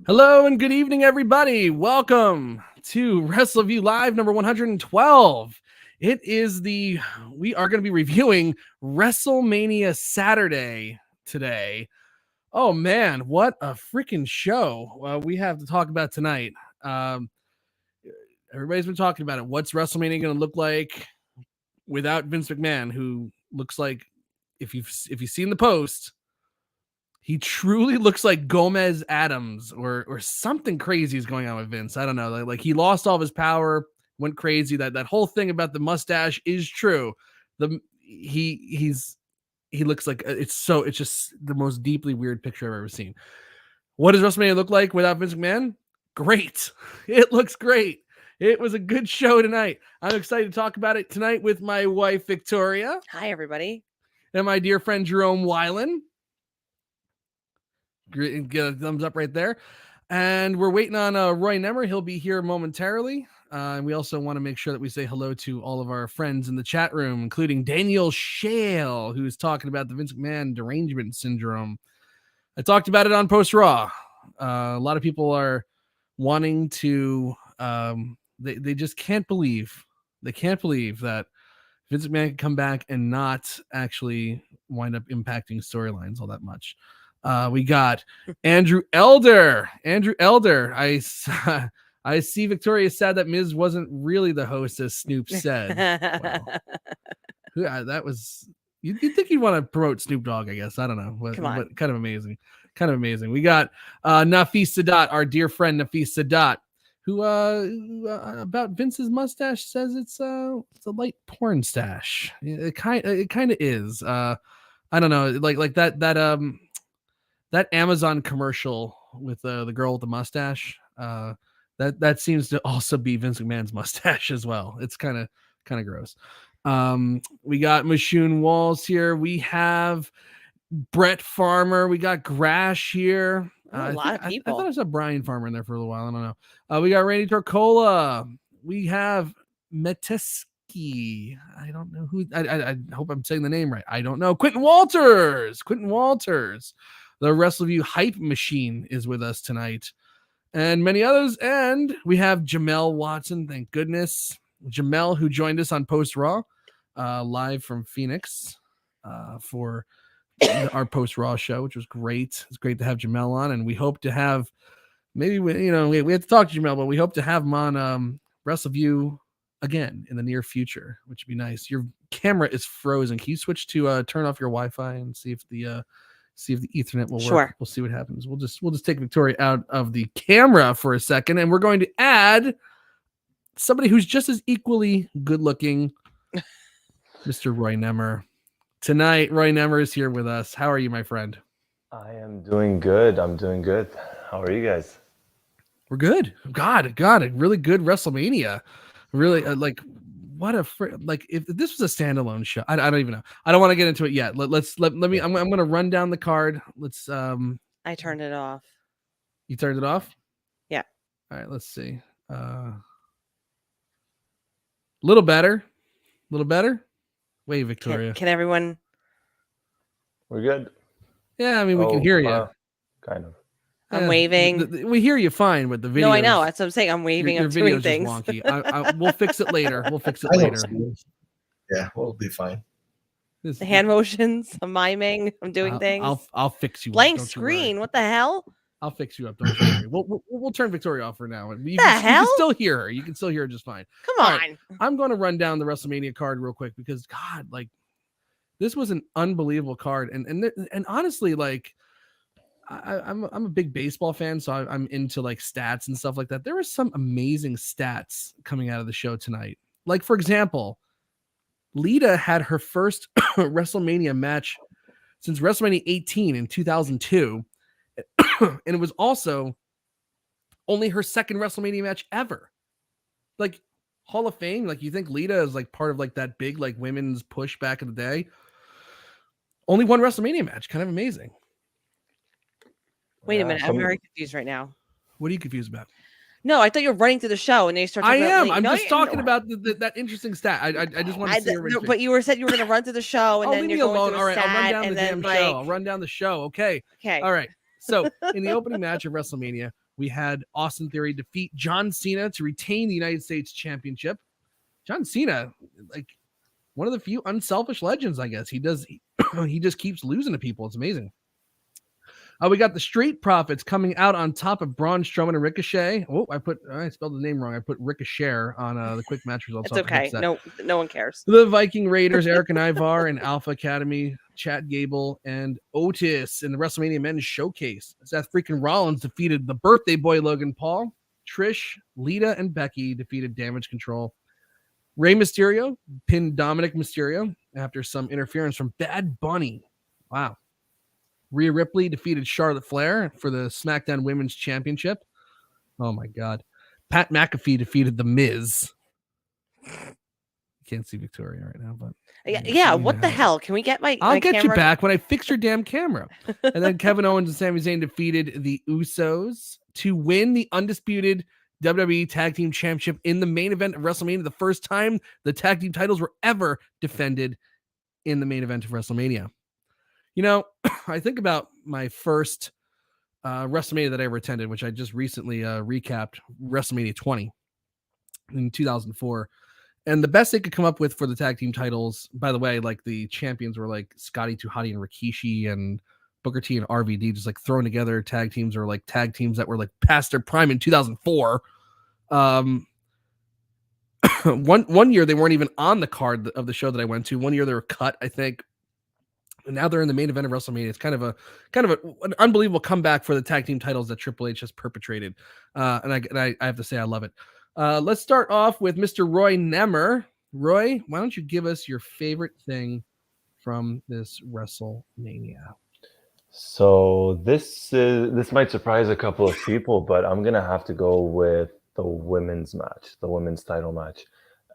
Hello and good evening, everybody. Welcome to Wrestleview Live number 112. We are going to be reviewing WrestleMania Saturday today. Oh man, what a freaking show we have to talk about tonight. Everybody's been talking about it. What's WrestleMania going to look like without Vince McMahon, who looks like, if you've seen the post, he truly looks like Gomez Adams or something crazy is going on with Vince. I don't know. Like he lost all of his power, went crazy. That whole thing about the mustache is true. He looks like it's just the most deeply weird picture I've ever seen. What does WrestleMania look like without Vince McMahon? Great. It looks great. It was a good show tonight. I'm excited to talk about it tonight with my wife, Victoria. Hi, everybody. And my dear friend, Jerome Weiland. Get a thumbs up right there. And we're waiting on Roy Nemmer. He'll be here momentarily. And we also want to make sure that we say hello to all of our friends in the chat room, including Daniel Shale, who's talking about the Vince McMahon derangement syndrome. I talked about it on Post Raw. A lot of people are wanting to, they just can't believe. They can't believe that Vince McMahon can come back and not actually wind up impacting storylines all that much. We got Andrew Elder. I see Victoria sad that Miz wasn't really the host, as Snoop said. Well, that was, you'd think you'd want to promote Snoop Dogg, I guess. I don't know. But kind of amazing. We got Nafis Sadat, our dear friend Nafis Sadat, who about Vince's mustache says it's a light porn stash. It kind of is. I don't know, like that Amazon commercial with the girl with the mustache, that seems to also be Vince McMahon's mustache as well. It's kind of gross. We got Mashoon Walls here. We have Brett Farmer. We got Grash here. A lot of people. I thought I saw Brian Farmer in there for a little while. I don't know. We got Randy Torcola. We have Meteski. I don't know who. I hope I'm saying the name right. I don't know. Quentin Walters. The Wrestleview hype machine is with us tonight, and many others. And we have Jamel Watson. Thank goodness. Jamel, who joined us on Post Raw, live from Phoenix, for our Post Raw show, which was great. It's great to have Jamel on, and we hope to have, maybe we have to talk to Jamel, but we hope to have him on Wrestleview again in the near future, which would be nice. Your camera is frozen. Can you switch to turn off your Wi-Fi and see if the Ethernet will work? Sure. We'll see what happens. We'll just take Victoria out of the camera for a second, and we're going to add somebody who's just as equally good looking, Mr. Roy Nemmer. Tonight, Roy Nemmer is here with us. How are you, my friend? I am doing good. How are you guys? We're good. God, a really good WrestleMania. Really, what a if this was a standalone show, I don't even know. I don't want to get into it yet. Let me. I'm going to run down the card. Let's. I turned it off. You turned it off? Yeah. All right. Let's see. Little better. Wait, Victoria. Can everyone? We're good. Yeah, I mean, we can hear you. Kind of. I'm waving. We hear you fine with the video. No, I know. That's what I'm saying. I'm waving. I'm doing things. Wonky. We'll fix it later. Yeah, we'll be fine. The hand motions. I'm miming. I'm doing things. I'll fix you. Blank screen. What the hell? I'll fix you up. Don't worry. We'll turn Victoria off for now. You hell? can still hear her. You can still hear her just fine. Come on. Right, I'm going to run down the WrestleMania card real quick because God, this was an unbelievable card, and honestly, I'm a big baseball fan, so I'm into stats and stuff like that. There were some amazing stats coming out of the show tonight. Like, for example, Lita had her first WrestleMania match since WrestleMania 18 in 2002. And it was also only her second WrestleMania match ever. Hall of Fame. You think Lita is part of that big women's push back in the day. Only one WrestleMania match. Kind of amazing. Wait a minute. I'm very confused right now. What are you confused about? No, I thought you were running through the show and then you started. I'm just talking about that interesting stat. I just want to see her. But you said you were going to run through the show and then you're going alone. All right, I'll run down the damn show. I'll run down the show. Okay. Okay. All right. So in the opening match of WrestleMania, We had Austin Theory defeat John Cena to retain the United States Championship. John Cena, like one of the few unselfish legends, I guess. He just keeps losing to people. It's amazing. We got the Street Profits coming out on top of Braun Strowman and Ricochet. Oh, I spelled the name wrong. I put Ricochet on the quick match results. It's okay. No one cares. The Viking Raiders, Eric and Ivar, and Alpha Academy, Chad Gable, and Otis in the WrestleMania Men's Showcase. Seth freaking Rollins defeated the birthday boy Logan Paul. Trish, Lita, and Becky defeated Damage Control. Rey Mysterio pinned Dominik Mysterio after some interference from Bad Bunny. Wow. Rhea Ripley defeated Charlotte Flair for the SmackDown Women's Championship. Oh my God. Pat McAfee defeated The Miz. Can't see Victoria right now, but yeah. What the hell? Can we get I'll get camera? You back when I fix your damn camera. And then Kevin Owens and Sami Zayn defeated the Usos to win the undisputed WWE Tag Team Championship in the main event of WrestleMania. The first time the tag team titles were ever defended in the main event of WrestleMania. You know, I think about my first WrestleMania that I ever attended, which I just recently recapped, WrestleMania 20 in 2004. And the best they could come up with for the tag team titles, by the way, like the champions were like Scotty 2 Hotty and Rikishi and Booker T and RVD, just like throwing together tag teams, or like tag teams that were like past their prime in 2004. One year they weren't even on the card of the show that I went to. One year they were cut, I think. And now they're in the main event of WrestleMania. It's kind of an unbelievable comeback for the tag team titles that Triple H has perpetrated. And I have to say, I love it. Let's start off with Mr. Roy Nemmer. Roy, why don't you give us your favorite thing from this WrestleMania? So this might surprise a couple of people, but I'm gonna have to go with the women's match, the women's title match,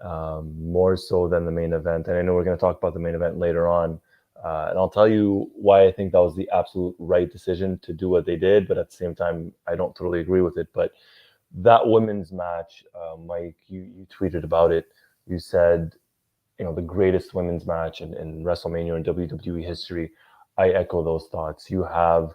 more so than the main event. And I know we're gonna talk about the main event later on. And I'll tell you why I think that was the absolute right decision to do what they did, but at the same time, I don't totally agree with it. But that women's match, Mike, you tweeted about it. You said, the greatest women's match in WrestleMania and WWE history. I echo those thoughts. You have,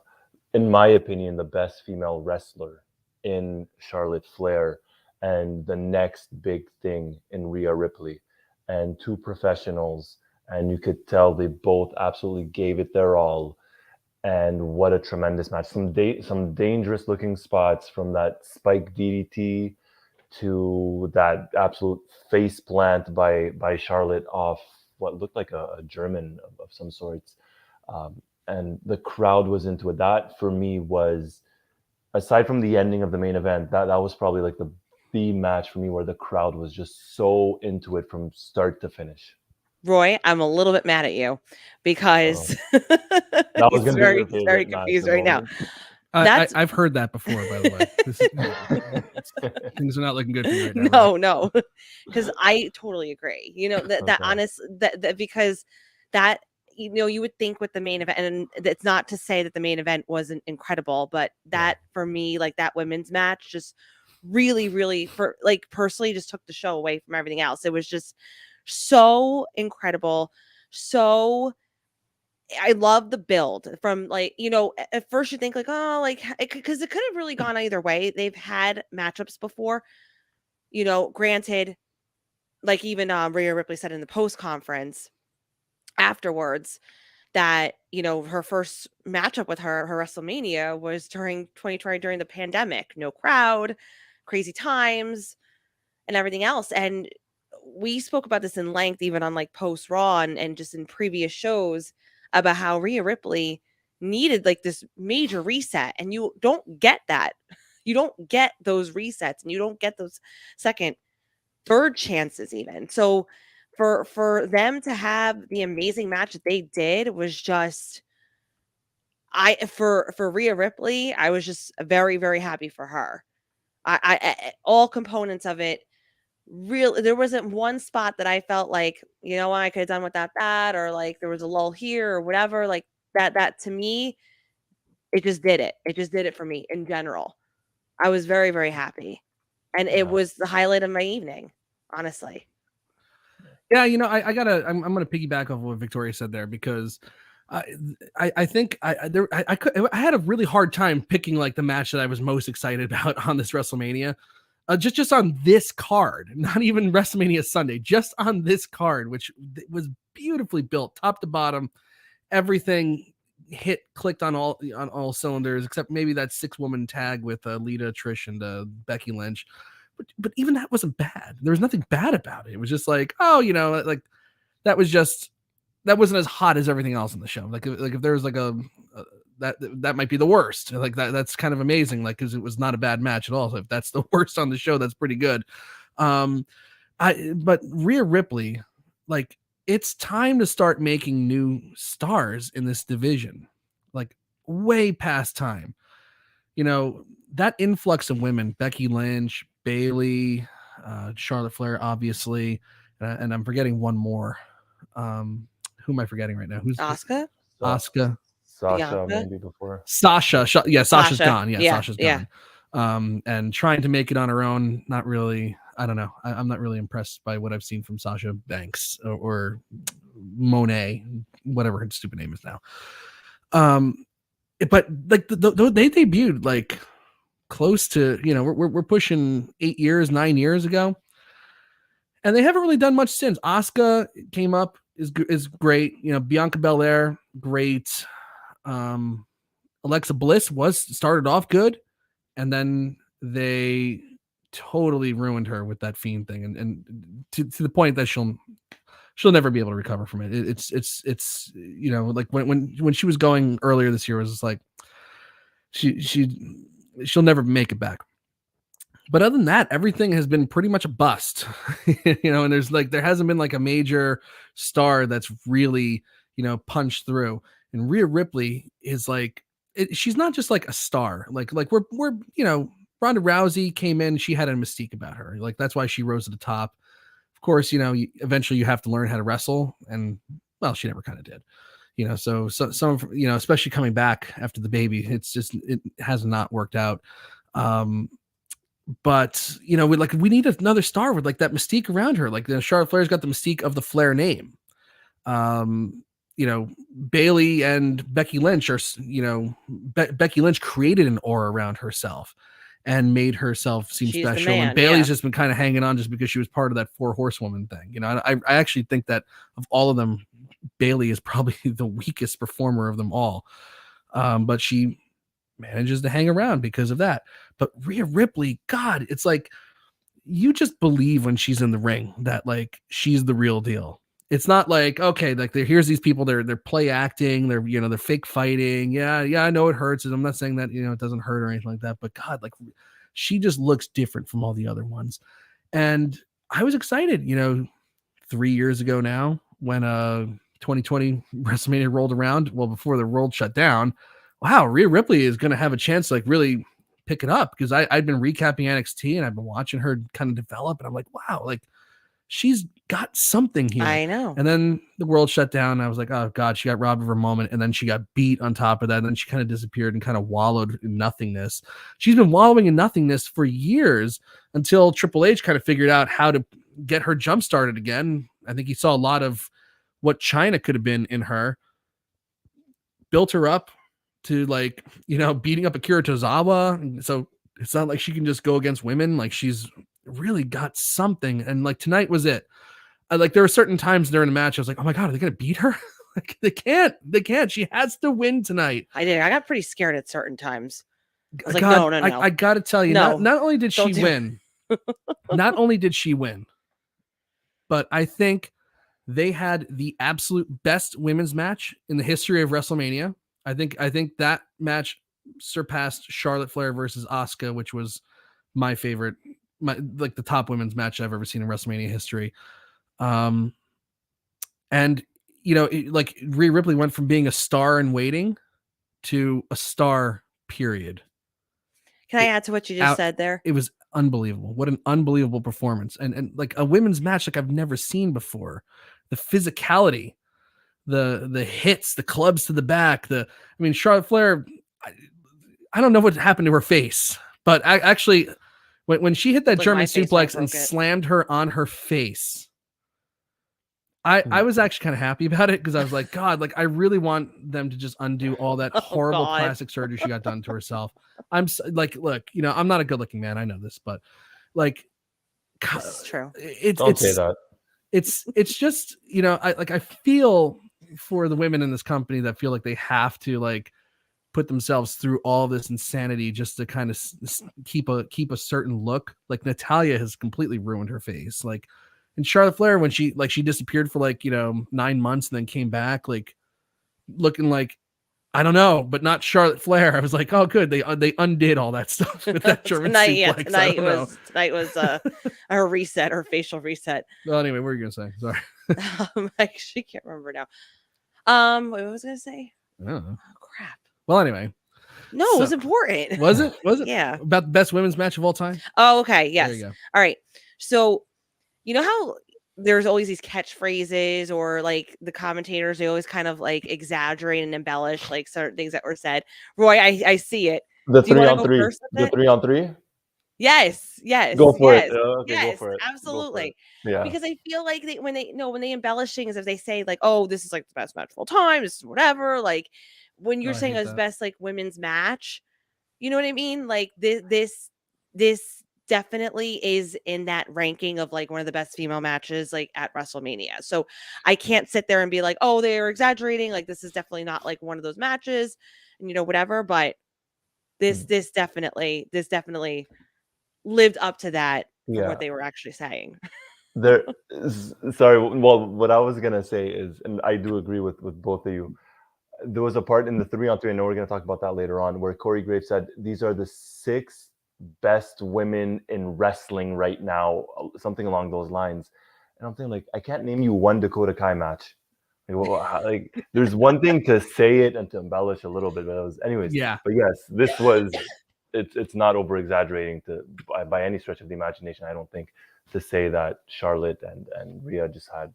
in my opinion, the best female wrestler in Charlotte Flair, and the next big thing in Rhea Ripley, and two professionals. And you could tell they both absolutely gave it their all. And what a tremendous match. Some dangerous looking spots, from that spike DDT to that absolute face plant by Charlotte off what looked like a German of some sorts. And the crowd was into it. That for me was, aside from the ending of the main event, that was probably like the match for me where the crowd was just so into it from start to finish. Roy, I'm a little bit mad at you because that was he's very confused right now. I've heard that before, by the way. Things are not looking good for you right now. No, because I totally agree. Because that, you would think with the main event, and it's not to say that the main event wasn't incredible, but that for me, like that women's match, just really, really, for like personally, just took the show away from everything else. It was just so incredible. So I love the build from, like, at first you think like, oh, like, because it could have really gone either way. They've had matchups before, granted, like even Rhea Ripley said in the post conference afterwards that, her first matchup with her WrestleMania was during 2020, during the pandemic, no crowd, crazy times and everything else. And we spoke about this in length, even on like post Raw and just in previous shows, about how Rhea Ripley needed like this major reset, and you don't get that. You don't get those resets, and you don't get those second, third chances even. So for them to have the amazing match that they did was just, for Rhea Ripley, I was just very, very happy for her. I all components of it. Really, there wasn't one spot that I felt like, I could have done without that, or like there was a lull here or whatever. Like that to me, it just did it. It just did it for me in general. I was very, very happy. And it was the highlight of my evening, honestly. Yeah, I'm gonna piggyback off what Victoria said there, because I think I had a really hard time picking like the match that I was most excited about on this WrestleMania. Just on this card, not even WrestleMania Sunday, just on this card, which was beautifully built, top to bottom, everything clicked on all cylinders, except maybe that 6-woman tag with Lita, Trish, and Becky Lynch. But even that wasn't bad. There was nothing bad about it. It was just like, oh, like that wasn't as hot as everything else in the show. Like if there was like that might be the worst. Like that's kind of amazing. Like, cause it was not a bad match at all. So if that's the worst on the show, that's pretty good. But Rhea Ripley, like it's time to start making new stars in this division, like way past time. That influx of women, Becky Lynch, Bayley, Charlotte Flair, obviously. And I'm forgetting one more. Who am I forgetting right now? Who's Asuka? Asuka. Sasha, Bianca? maybe before. Sasha's Sasha. gone. Yeah, Yeah, Sasha's yeah. gone. And trying to make it on her own, not really. I don't know. I'm not really impressed by what I've seen from Sasha Banks or Monet, whatever her stupid name is now. But like they debuted like close to, we're pushing 9 years ago, and they haven't really done much since. Asuka came up, is great. Bianca Belair, great. Alexa Bliss started off good, and then they totally ruined her with that Fiend thing, and to the point that she'll never be able to recover from it. It's like when she was going earlier this year, it was just like she'll never make it back. But other than that, everything has been pretty much a bust, and there hasn't been like a major star that's really, punched through. And Rhea Ripley is like, she's not just like a star. Like we're Ronda Rousey came in, she had a mystique about her. Like that's why she rose to the top. Of course, eventually you have to learn how to wrestle, and well, she never kind of did. So some, especially coming back after the baby, it has not worked out. But we need another star with like that mystique around her. Like Charlotte Flair's got the mystique of the Flair name. Bayley and Becky Lynch are, Becky Lynch created an aura around herself and made herself seem She's the special. man, And Bayley's yeah. just been kind of hanging on just because she was part of that 4 horsewoman thing. I actually think that of all of them, Bayley is probably the weakest performer of them all. But she manages to hang around because of that. But Rhea Ripley, God, it's like you just believe when she's in the ring that like she's the real deal. It's not like, okay, like here's these people, they're play acting, they're fake fighting. Yeah, I know it hurts. And I'm not saying that, it doesn't hurt or anything like that, but God, like she just looks different from all the other ones. And I was excited, 3 years ago now when 2020 WrestleMania rolled around, well, before the world shut down. Wow, Rhea Ripley is going to have a chance to like really pick it up, because I'd been recapping NXT and I've been watching her kind of develop, and I'm like, wow, like she's got something here. I know. And then the world shut down, and I was like, oh God, she got robbed of her moment, and then she got beat on top of that, and then she kind of disappeared and kind of wallowed in nothingness. She's been wallowing in nothingness for years until Triple H kind of figured out how to get her jump started again. I think he saw a lot of what China could have been in her, built her up to like, beating up Akira Tozawa. So it's not like she can just go against women. Like she's really got something. And like tonight was it. Like there were certain times during the match I was like, oh my God, are they going to beat her? Like they can't. She has to win tonight. I got pretty scared at certain times. I was like, God, no. I got to tell you, No. not only did Don't she win, but I think they had the absolute best women's match in the history of WrestleMania. I think that match surpassed Charlotte Flair versus Asuka, which was my favorite, like the top women's match I've ever seen in WrestleMania history. And like Rhea Ripley went from being a star in waiting to a star, period. Can I add to what you just said there? It was unbelievable. What an unbelievable performance. And like a women's match like I've never seen before. The physicality, the hits, the clubs to the back, Charlotte Flair, I don't know what happened to her face, but actually when she hit that Like German my face suplex when I and broke it. slammed her on her face, I was actually kind of happy about it because I was like, God, like I really want them to just undo all that horrible God. plastic surgery she got done to herself. Like, look, you know, I'm not a good looking man. I know this, but like, This is true. Don't say that. It's just, you know, I feel for the women in this company that feel like they have to like put themselves through all this insanity just to kind of keep a certain look. Like Natalya has completely ruined her face. Like, and Charlotte Flair, when she disappeared for like, you know, 9 months and then came back, like looking like, I don't know, but not Charlotte Flair. I was like, oh, good. They undid all that stuff with that German suplex. Tonight was her reset, her facial reset. Well, anyway, what were you gonna say? Sorry. I actually can't remember now. What was I gonna say? Oh, crap. Well, anyway. No, it was important. Was it? Was it? Yeah. About the best women's match of all time? Oh, okay. Yes. There you go. All right. So, you know how there's always these catchphrases or like the commentators, they always kind of like exaggerate and embellish like certain things that were said. Roy, I see it. The Do you wanna 3-on-3. go first with The it? 3-on-3. Yes. Go for yes, it. Okay, yes, go for it. absolutely. Yeah. Because I feel like when they embellish things, if they say like, oh, this is like the best match of all time, this is whatever, like when you're I saying hate it's that. best like women's match, you know what I mean? Like this definitely is in that ranking of like one of the best female matches like at WrestleMania. So I can't sit there and be like, oh, they're exaggerating. Like this is definitely not like one of those matches, and you know, whatever. But this definitely lived up to that from what they were actually saying. Sorry. Well, what I was gonna say is, and I do agree with both of you. There was a part in the 3-on-3, I know we're going to talk about that later on, where Corey Graves said these are the 6 best women in wrestling right now, something along those lines. And I'm thinking, like, I can't name you one Dakota Kai match. Like there's one thing to say it and to embellish a little bit, but it was, anyways. Yeah. But yes, this was, it's not over exaggerating by any stretch of the imagination, I don't think, to say that Charlotte and Rhea just had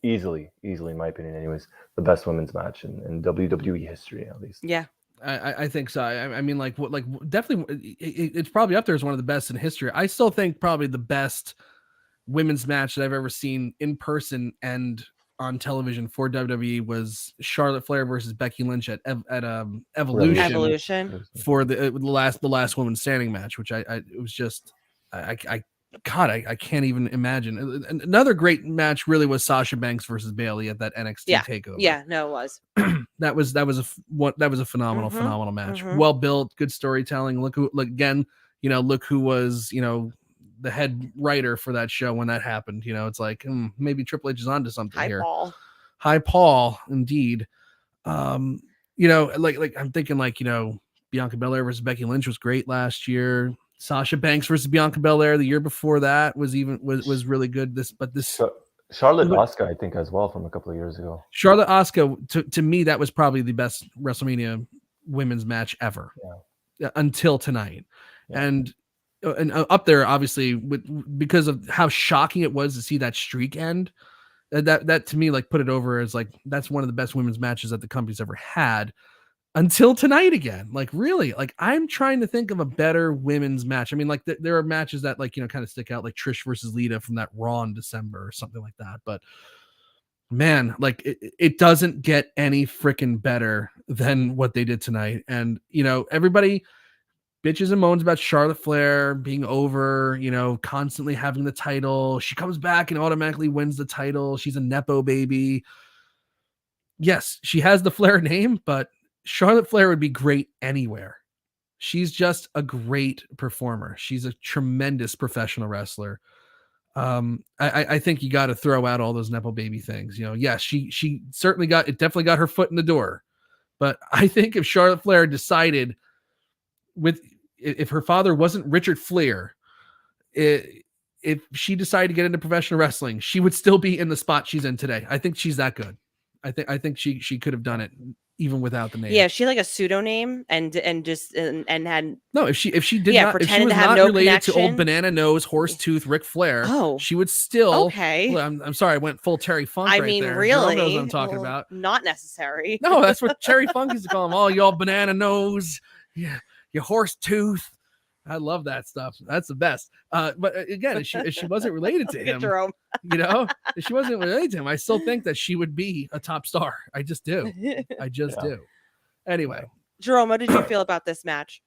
easily, in my opinion, anyways, the best women's match in WWE history, at least. Yeah, I think so. I mean, like, what, like, definitely, it's probably up there as one of the best in history. I still think probably the best women's match that I've ever seen in person and on television for WWE was Charlotte Flair versus Becky Lynch at Evolution for the last woman standing match, which it was just I can't even imagine. Another great match really was Sasha Banks versus Bayley at that NXT takeover. Yeah, no, it was. that was a phenomenal match. Well built, good storytelling. Look who was, you know, the head writer for that show when that happened. You know, it's like maybe Triple H is onto something here. Hi Paul, indeed. You know, like I'm thinking like, you know, Bianca Belair versus Becky Lynch was great last year. Sasha Banks versus Bianca Belair the year before that was really good. Charlotte Asuka, I think, as well, from a couple of years ago. Charlotte Asuka, to me, that was probably the best WrestleMania women's match ever until tonight. Yeah. And up there, obviously, because of how shocking it was to see that streak end. That to me, like, put it over as like that's one of the best women's matches that the company's ever had. Until tonight again, like really, like I'm trying to think of a better women's match. I mean, like there are matches that like, you know, kind of stick out, like Trish versus Lita from that Raw in December or something like that. But man, like it doesn't get any freaking better than what they did tonight. And, you know, everybody bitches and moans about Charlotte Flair being over, you know, constantly having the title. She comes back and automatically wins the title. She's a Nepo baby. Yes, she has the Flair name, but Charlotte Flair would be great anywhere. She's just a great performer. She's a tremendous professional wrestler. I think you got to throw out all those Nepo baby things. You know, yes, she certainly definitely got her foot in the door. But I think if Charlotte Flair decided if her father wasn't Richard Flair, if she decided to get into professional wrestling, she would still be in the spot she's in today. I think she's that good. I think she could have done it even without the name. Yeah, she like a pseudonym and had no. If she did not, if she was not related to old banana nose, horse tooth Ric Flair, she would still. Okay. Well, I'm sorry, I went full Terry Funk. I right mean, there. really, Jerome knows what I'm talking about. Not necessary. No, that's what Terry Funk used to call him. Oh, y'all banana nose, yeah, your horse tooth. I love that stuff. That's the best. But again, if she wasn't related to Look at him, Jerome. if she wasn't related to him, I still think that she would be a top star. I just do. I just do. Anyway, Jerome, what did you feel about this match?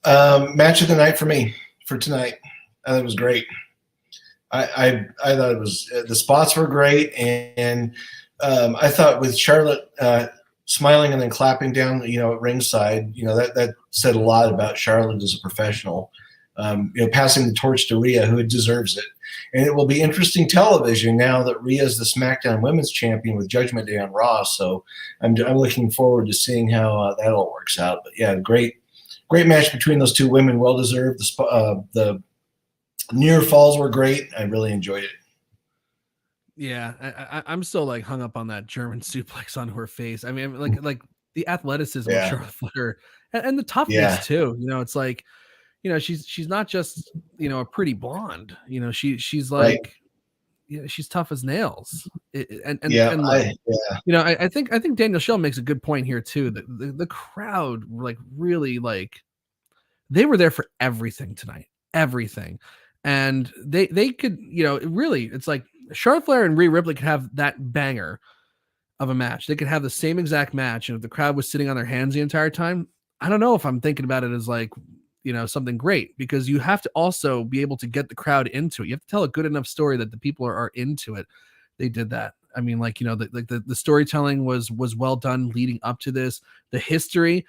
Match of the night for me for tonight. I thought it was great. I thought it was the spots were great, and I thought with Charlotte smiling and then clapping down, at ringside, that said a lot about Charlotte as a professional. Passing the torch to Rhea, who deserves it. And it will be interesting television now that Rhea is the SmackDown Women's Champion with Judgment Day on Raw. So I'm looking forward to seeing how that all works out. But yeah, great match between those two women, well deserved. The near falls were great. I really enjoyed it. Yeah, I'm still like hung up on that German suplex on her face. I mean, like the athleticism of Charlotte Flair and the toughness too. It's like, she's not just a pretty blonde. She's like, she's tough as nails. I think Daniel Schell makes a good point here too. That the crowd really they were there for everything tonight, everything, and they could really, it's like Charlotte Flair and Rhea Ripley could have that banger of a match. They could have the same exact match, and if the crowd was sitting on their hands the entire time, I don't know if I'm thinking about it as like something great, because you have to also be able to get the crowd into it. You have to tell a good enough story that the people are into it. They did that. I mean, the storytelling was well done leading up to this. The history,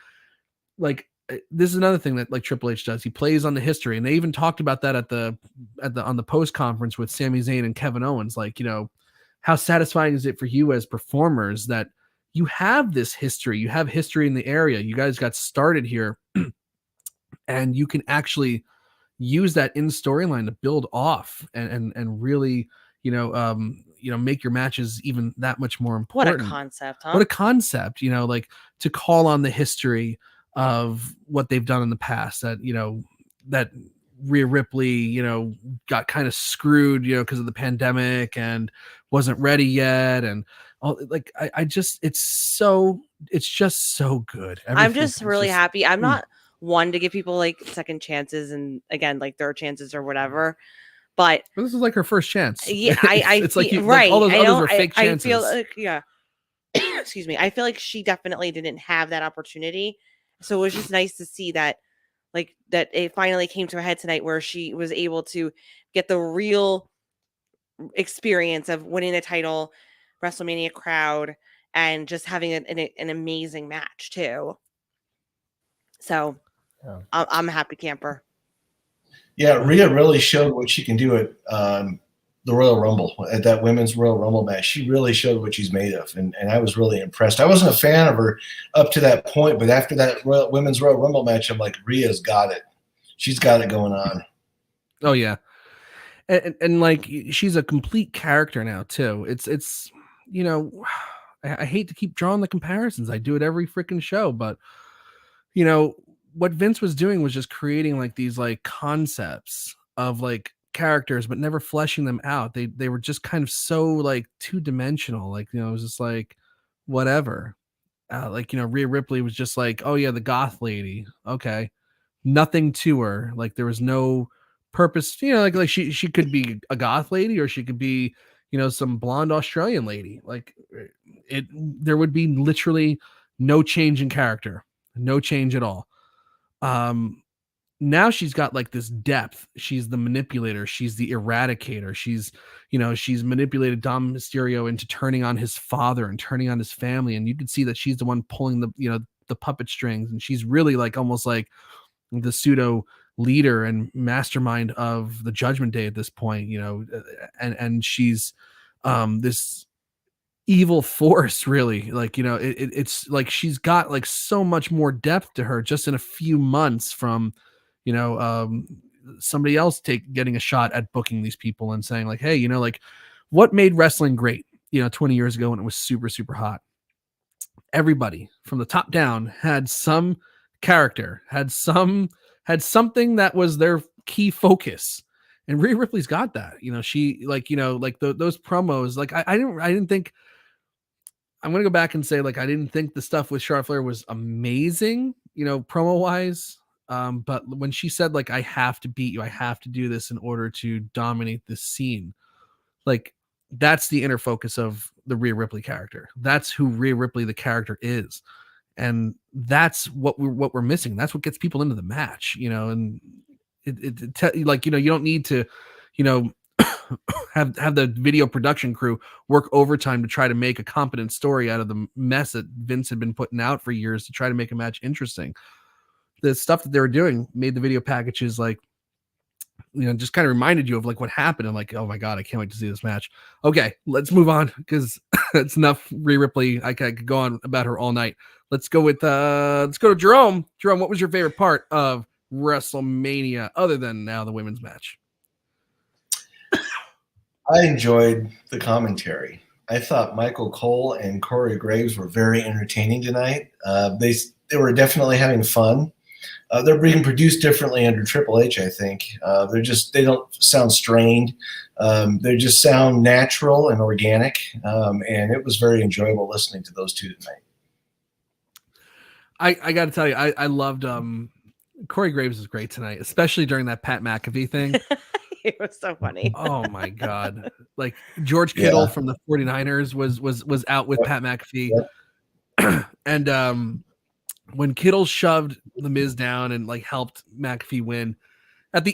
this is another thing that Triple H does. He plays on the history, and they even talked about that on the post conference with Sami Zayn and Kevin Owens. How satisfying is it for you as performers that you have this history? You have history in the area. You guys got started here. And you can actually use that in storyline to build off and really, make your matches even that much more important. What a concept, huh? What a concept, to call on the history of what they've done in the past, that, that Rhea Ripley, got kind of screwed, because of the pandemic and wasn't ready yet. And all, it's just so good. I'm just really happy. I'm not one to give people second chances and again third chances or whatever, but this is her first chance. Yeah, it's right. All those others are fake chances. I feel excuse me. I feel like she definitely didn't have that opportunity, so it was just nice to see that that it finally came to a head tonight, where she was able to get the real experience of winning a title, WrestleMania crowd, and just having an amazing match too. So I'm a happy camper. Yeah, Rhea really showed what she can do at the Royal Rumble, at that women's Royal Rumble match. She really showed what she's made of, and I was really impressed. I wasn't a fan of her up to that point, but after that women's Royal Rumble match, I'm like, Rhea's got it. She's got it going on. Oh yeah, and she's a complete character now too. It's I hate to keep drawing the comparisons. I do it every freaking show, but what Vince was doing was just creating these concepts of characters, but never fleshing them out. They were just kind of so two-dimensional. It was just whatever. Rhea Ripley was just oh yeah, the goth lady. Okay. Nothing to her. There was no purpose, she could be a goth lady, or she could be, some blonde Australian lady. There would be literally no change in character, no change at all. Now she's got this depth. She's the manipulator. She's the eradicator. She's manipulated Dom Mysterio into turning on his father and turning on his family. And you can see that she's the one pulling the puppet strings. And she's really almost the pseudo leader and mastermind of the Judgment Day at this point, and she's this evil force, really. It's she's got so much more depth to her just in a few months from somebody else getting a shot at booking these people and saying hey, what made wrestling great 20 years ago when it was super, super hot? Everybody from the top down had some character, had something that was their key focus. And Rhea Ripley's got that. She those promos. I didn't think, I'm gonna go back and say I didn't think the stuff with Charlotte Flair was amazing, promo wise. But when she said like, I have to beat you, I have to do this in order to dominate this scene, like that's the inner focus of the Rhea Ripley character. That's who Rhea Ripley the character is, and that's what we're missing. That's what gets people into the match, and like, you don't need to, have the video production crew work overtime to try to make a competent story out of the mess that Vince had been putting out for years to try to make a match interesting. The stuff that they were doing made the video packages like, just kind of reminded you of like what happened, and like, oh my God, I can't wait to see this match. Okay, let's move on because it's enough Rhea Ripley. I could go on about her all night. Let's go to Jerome. Jerome, what was your favorite part of WrestleMania other than now the women's match? I enjoyed the commentary. I thought Michael Cole and Corey Graves were very entertaining tonight. They were definitely having fun. They're being produced differently under Triple H, I think. They don't sound strained. They just sound natural and organic. And it was very enjoyable listening to those two tonight. I got to tell you, I loved Corey Graves was great tonight, especially during that Pat McAfee thing. It was so funny. Oh my God. Like George Kittle from the 49ers was out with Pat McAfee. Yeah. And when Kittle shoved the Miz down and like helped McAfee win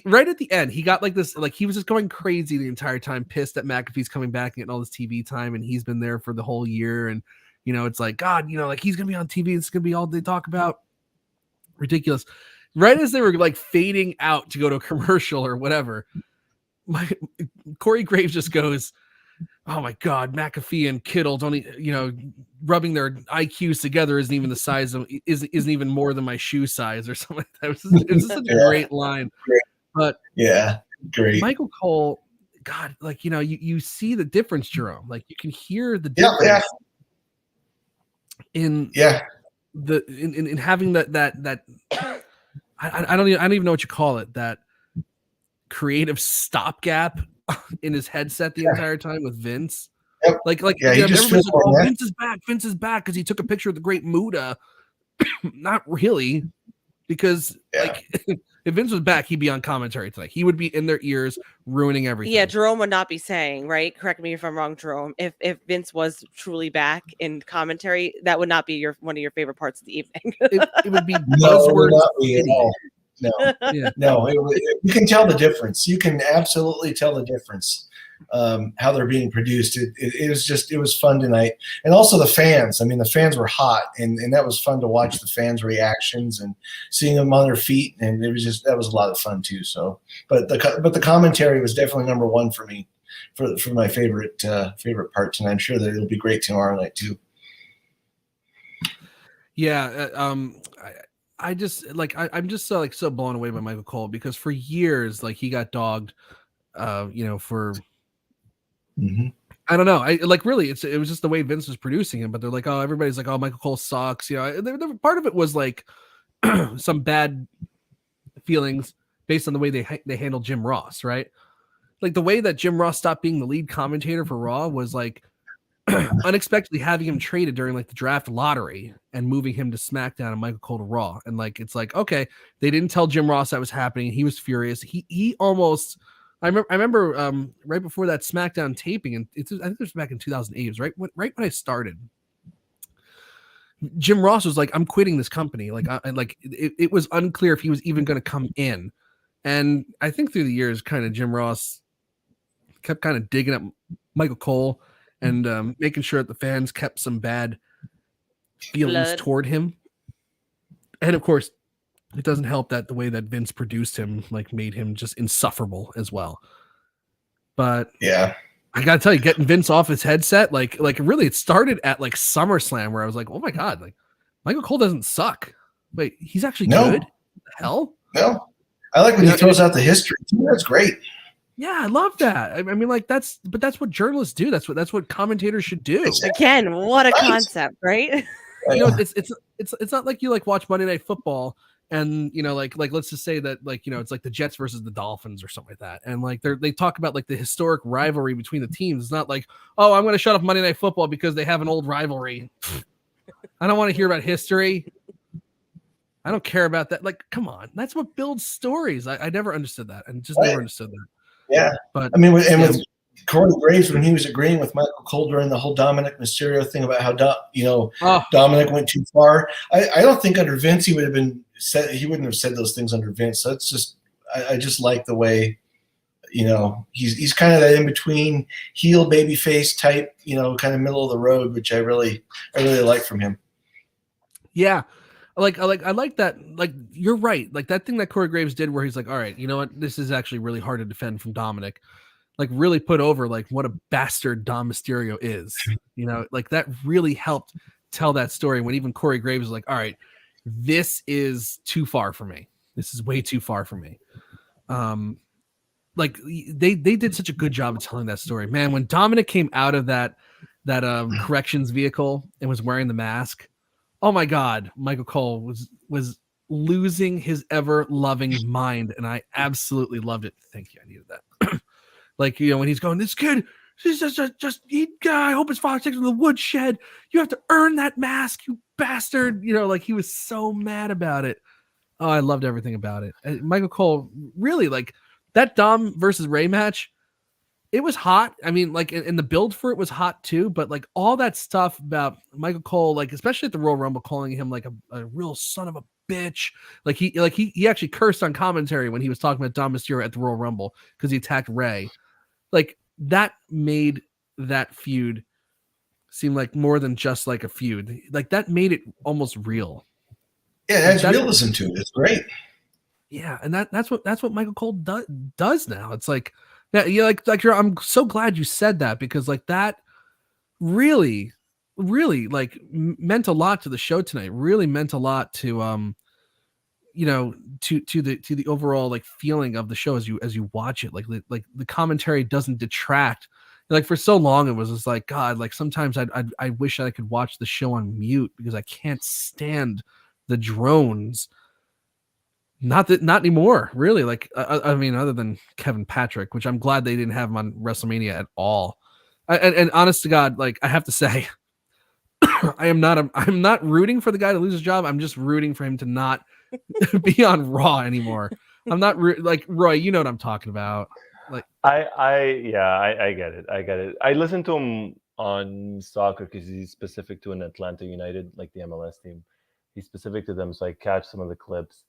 right at the end, he got like this, like he was just going crazy the entire time, pissed that McAfee's coming back and getting all this TV time. And he's been there for the whole year. And, it's like, God, like he's going to be on TV. It's going to be all they talk about. Ridiculous. Right as they were like fading out to go to a commercial or whatever, Corey Graves just goes, oh my God, McAfee and Kittle don't, rubbing their IQs together isn't even the size of, isn't even more than my shoe size or something like that. It was just such a great line. But yeah, great. Michael Cole, God, like, you see the difference, Jerome. Like you can hear the difference in having that I don't even know what you call it, that creative stopgap in his headset the entire time with Vince. Yep. Like everybody's like, oh, Vince is back because he took a picture of the Great Muda. Not really, because like if Vince was back, he'd be on commentary tonight. He would be in their ears, ruining everything. Yeah, Jerome would not be saying, right? Correct me if I'm wrong, Jerome. If Vince was truly back in commentary, that would not be one of your favorite parts of the evening. it would be buzzwords. No, no, you can tell the difference. You can absolutely tell the difference, how they're being produced. It was fun tonight. And also the fans. I mean, the fans were hot, and that was fun to watch the fans' reactions and seeing them on their feet. And that was a lot of fun too. So, but the commentary was definitely number one for me for my favorite part tonight. I'm sure that it'll be great tomorrow night too. Yeah. I'm just so blown away by Michael Cole, because for years, like he got dogged, for, I don't know. Really, it was just the way Vince was producing him, but they're like, oh, everybody's like, oh, Michael Cole sucks. Part of it was like some bad feelings based on the way they handled Jim Ross, right? Like the way that Jim Ross stopped being the lead commentator for Raw was like unexpectedly having him traded during like the draft lottery and moving him to SmackDown and Michael Cole to Raw. And like, it's like, okay, they didn't tell Jim Ross that was happening. He was furious. He almost, I remember right before that SmackDown taping, and I think it was back in 2008, it was right when I started. Jim Ross was like, I'm quitting this company. Like, it was unclear if he was even going to come in. And I think through the years, kind of Jim Ross kept kind of digging up Michael Cole and making sure that the fans kept some bad feelings toward him. And of course, it doesn't help that the way that Vince produced him, like, made him just insufferable as well. But yeah, I gotta tell you, getting Vince off his headset, like really, it started at like SummerSlam, where I was like, oh my God, like Michael Cole doesn't suck. Wait, he's actually good? What the hell? No. I like when he throws out the history too. That's great. Yeah, I love that. I mean, like that's what journalists do. That's what commentators should do. Again, what a concept, right? It's not like you like watch Monday Night Football and like let's just say that like it's like the Jets versus the Dolphins or something like that, and like they talk about like the historic rivalry between the teams. It's not like, oh, I'm going to shut off Monday Night Football because they have an old rivalry. I don't want to hear about history. I don't care about that. Like, come on, that's what builds stories. I never understood that, and just never understood that. Yeah, but I mean, with Corey Graves, when he was agreeing with Michael Cole during the whole Dominik Mysterio thing about how Dominik went too far, I don't think under Vince he would have been said. He wouldn't have said those things under Vince. So it's just I just like the way he's kind of that in between heel babyface type, kind of middle of the road, which I really like from him. Yeah. I like that. Like, you're right. Like that thing that Corey Graves did where he's like, all right, you know what? This is actually really hard to defend from Dominik. Like, really put over like what a bastard Dom Mysterio is, like that really helped tell that story when even Corey Graves was like, all right, this is too far for me. This is way too far for me. Like they did such a good job of telling that story, man. When Dominik came out of that corrections vehicle and was wearing the mask, oh my God, Michael Cole was losing his ever loving mind, and I absolutely loved it. Thank you, I needed that. Like, when he's going, this kid, he's just I hope his father takes him to the woodshed. You have to earn that mask, you bastard. Like he was so mad about it. Oh, I loved everything about it. And Michael Cole really, like, that Dom versus Rey match, it was hot. I mean, like, and the build for it was hot too, but like all that stuff about Michael Cole, like especially at the Royal Rumble, calling him like a real son of a bitch. Like he actually cursed on commentary when he was talking about Dom Mysterio at the Royal Rumble because he attacked Rey. Like, that made that feud seem like more than just like a feud. Like, that made it almost real. Yeah, it adds realism to it. It's great. Yeah, and that's what Michael Cole does now. It's like, yeah, I'm so glad you said that, because like that really like meant a lot to the show tonight. Really meant a lot to to the overall like feeling of the show as you watch it. Like the commentary doesn't detract. Like, for so long it was just like, God, like sometimes I wish I could watch the show on mute because I can't stand the drones. Not anymore, really. Like, I mean, other than Kevin Patrick, which I'm glad they didn't have him on WrestleMania at all. And honest to God, like, I have to say, I'm not rooting for the guy to lose his job. I'm just rooting for him to not be on Raw anymore. I'm not like, Roy, you know what I'm talking about. Like, I get it. I listen to him on soccer because he's specific to an Atlanta United, like the MLS team. He's specific to them, so I catch some of the clips.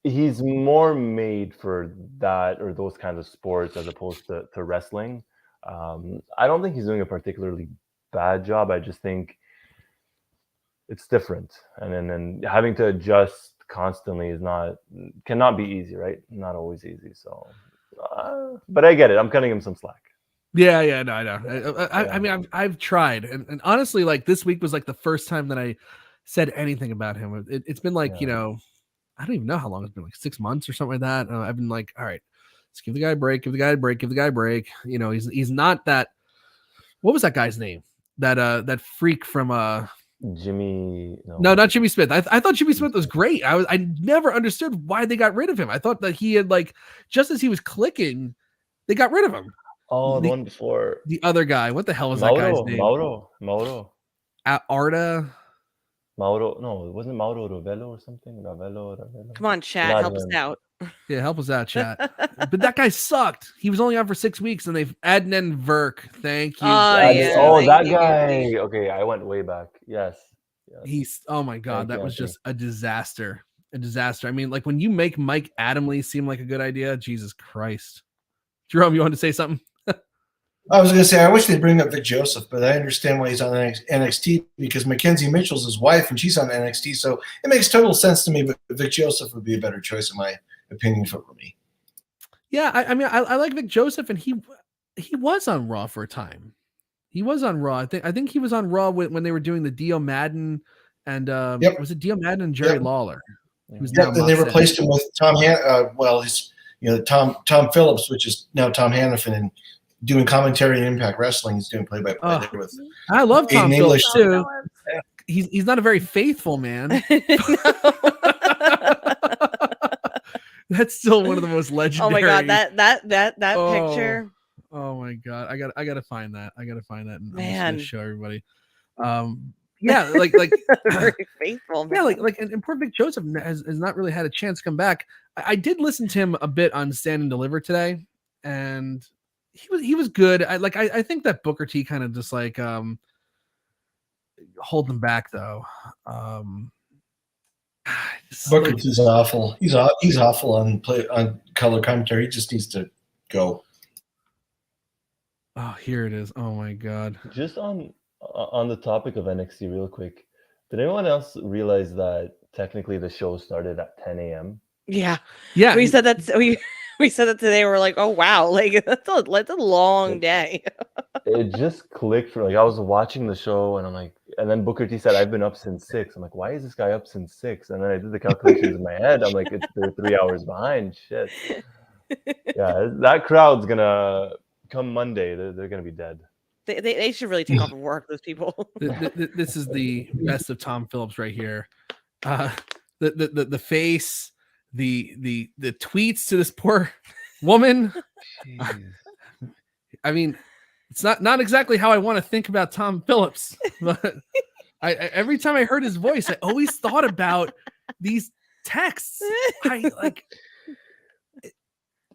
He's more made for that or those kinds of sports as opposed to wrestling. I don't think he's doing a particularly bad job. I just think it's different, and then having to adjust constantly cannot be easy, right? Not always easy. So, but I get it. I'm cutting him some slack. Yeah, no, I know. I mean, I've tried, and honestly, like, this week was like the first time that I said anything about him. It's been like, I don't even know how long it's been, like 6 months or something like that. I've been like, all right, let's give the guy a break, give the guy a break. He's not that. What was that guy's name? That freak from Jimmy. No, not Jimmy Smith. I thought Jimmy Smith was great. I never understood why they got rid of him. I thought that he had, like, just as he was clicking, they got rid of him. Oh, the one before. The other guy. What the hell was that guy's name? Mauro. Arda. Mauro. No, it wasn't Mauro Ravello or something. Ravello. Come on, chat, help us out. Yeah, help us out, chat. But that guy sucked. He was only on for 6 weeks, and they've Adnan Verk. Thank you. That guy. Okay, I went way back. Yes. He's. Oh my God, that was just a disaster. I mean, like, when you make Mike Adamle seem like a good idea, Jesus Christ. Jerome, you wanted to say something? I was going to say, I wish they'd bring up Vic Joseph, but I understand why he's on NXT, because Mackenzie Mitchell's his wife and she's on NXT. So it makes total sense to me, but Vic Joseph would be a better choice in my opinion for me. Yeah, I mean, I like Vic Joseph, and he was on Raw for a time. He was on Raw. I think he was on Raw when they were doing the Dio Madden and was it Dio Madden and Jerry Lawler? And they replaced him with Tom Tom Phillips, which is now Tom Hannafin, and doing commentary in Impact Wrestling. He's doing play-by-play there with. I love Tom Phillips too. He's not a very faithful man. That's still one of the most legendary. Oh my God, that picture. Oh my God, I got to find that. And Man. I'm just gonna show everybody. yeah, like Very faithful, yeah, man. and poor Vic Joseph has not really had a chance to come back. I did listen to him a bit on Stand and Deliver today, and he was good. I think that Booker T kind of just like hold them back though. Booker T's awful. He's awful on color commentary. He just needs to go. Oh, here it is. Oh my god. Just on the topic of NXT real quick, did anyone else realize that technically the show started at 10 a.m.? Yeah. Yeah. We said that we said that today. We're like, oh wow, like that's a long day. It just clicked for, like, I was watching the show and I'm like, and then Booker T said, I've been up since 6. I'm like, why is this guy up since 6? And then I did the calculations in my head. I'm like, they're 3 hours behind. Shit. Yeah, that crowd's gonna come Monday. They're gonna be dead. They should really take off of work, those people. This is the best of Tom Phillips right here. The face, the tweets to this poor woman. I mean, it's not exactly how I want to think about Tom Phillips, but I every time I heard his voice, I always thought about these texts.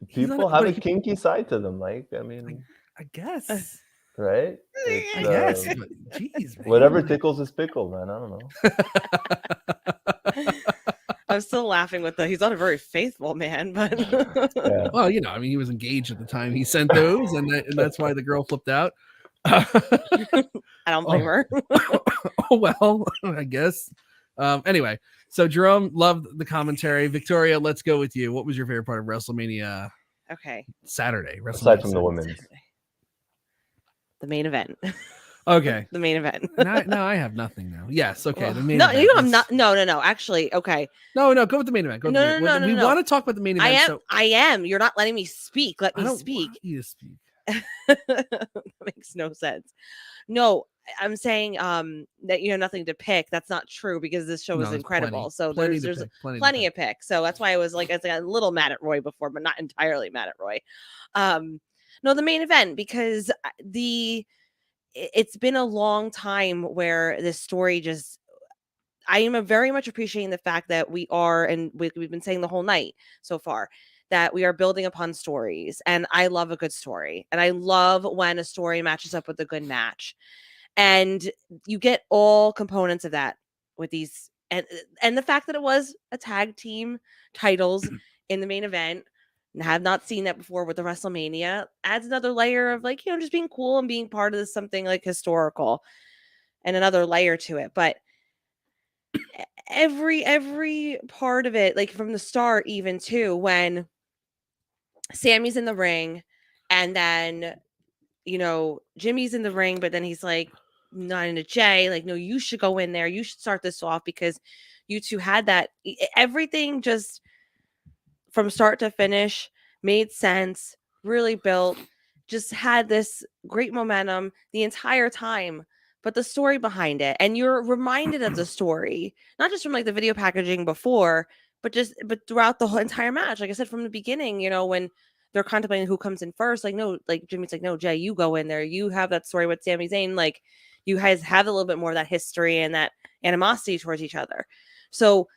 People have a kinky side to them, Mike. I mean, I guess. Right? I guess. But geez, man. Whatever tickles his pickle, man. I don't know. I'm still laughing with he's not a very faithful man, but Yeah. Well, I mean, he was engaged at the time he sent those, and that's why the girl flipped out. I don't blame her. Oh well, I guess. Anyway, so Jerome loved the commentary. Victoria, let's go with you. What was your favorite part of WrestleMania? Okay. Saturday. Aside from the women's. The main event. Okay. The main event. Now I have nothing now. Yes. Okay. The main no, event. you know, I'm not. No. Actually, okay. No. Go with the main event. No. We want to talk about the main event. I am. You're not letting me speak. Let me speak. Want you to speak. That makes no sense. No, I'm saying that you have nothing to pick. That's not true because this show is incredible. So there's plenty of picks. So that's why I was a little mad at Roy before, but not entirely mad at Roy. No, the main event, because it's been a long time where this story just, I am very much appreciating the fact that we are, and we've been saying the whole night so far, that we are building upon stories. And I love a good story. And I love when a story matches up with a good match. And you get all components of that with these, and the fact that it was a tag team titles in the main event, and have not seen that before with the WrestleMania, adds another layer of just being cool and being part of this, something like historical, and another layer to it. But every part of it, like from the start, even too, when Sammy's in the ring and then Jimmy's in the ring, but then he's like, not into Jay, like, no, you should go in there, you should start this off because you two had that. Everything just from start to finish made sense, really built, just had this great momentum the entire time. But the story behind it, and you're reminded of the story, not just from like the video packaging before, but throughout the whole entire match. Like I said from the beginning, when they're contemplating who comes in first, like, no, like Jimmy's like, no, Jay, you go in there. You have that story with Sami Zayn. Like, you guys have a little bit more of that history and that animosity towards each other. So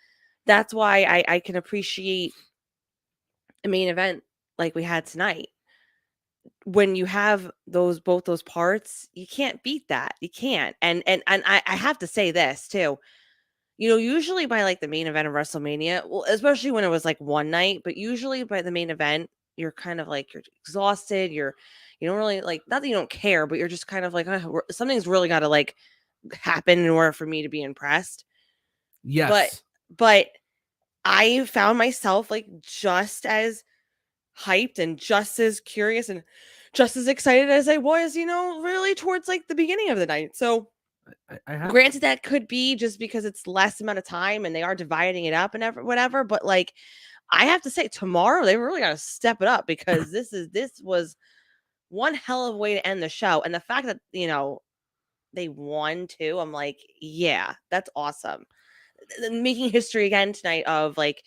that's why I can appreciate a main event like we had tonight. When you have both those parts, you can't beat that. You can't. And I have to say this too. Usually by like the main event of WrestleMania, well, especially when it was like one night, but usually by the main event, you're kind of like, you're exhausted. You don't really like, not that you don't care, but you're just kind of like, something's really got to like happen in order for me to be impressed. Yes. But I found myself like just as hyped and just as curious and just as excited as I was, really towards like the beginning of the night. So granted, that could be just because it's less amount of time and they are dividing it up and whatever, but like I have to say, tomorrow they really got to step it up because this was one hell of a way to end the show. And the fact that they won too, I'm like, yeah, that's awesome. Making history again tonight of like,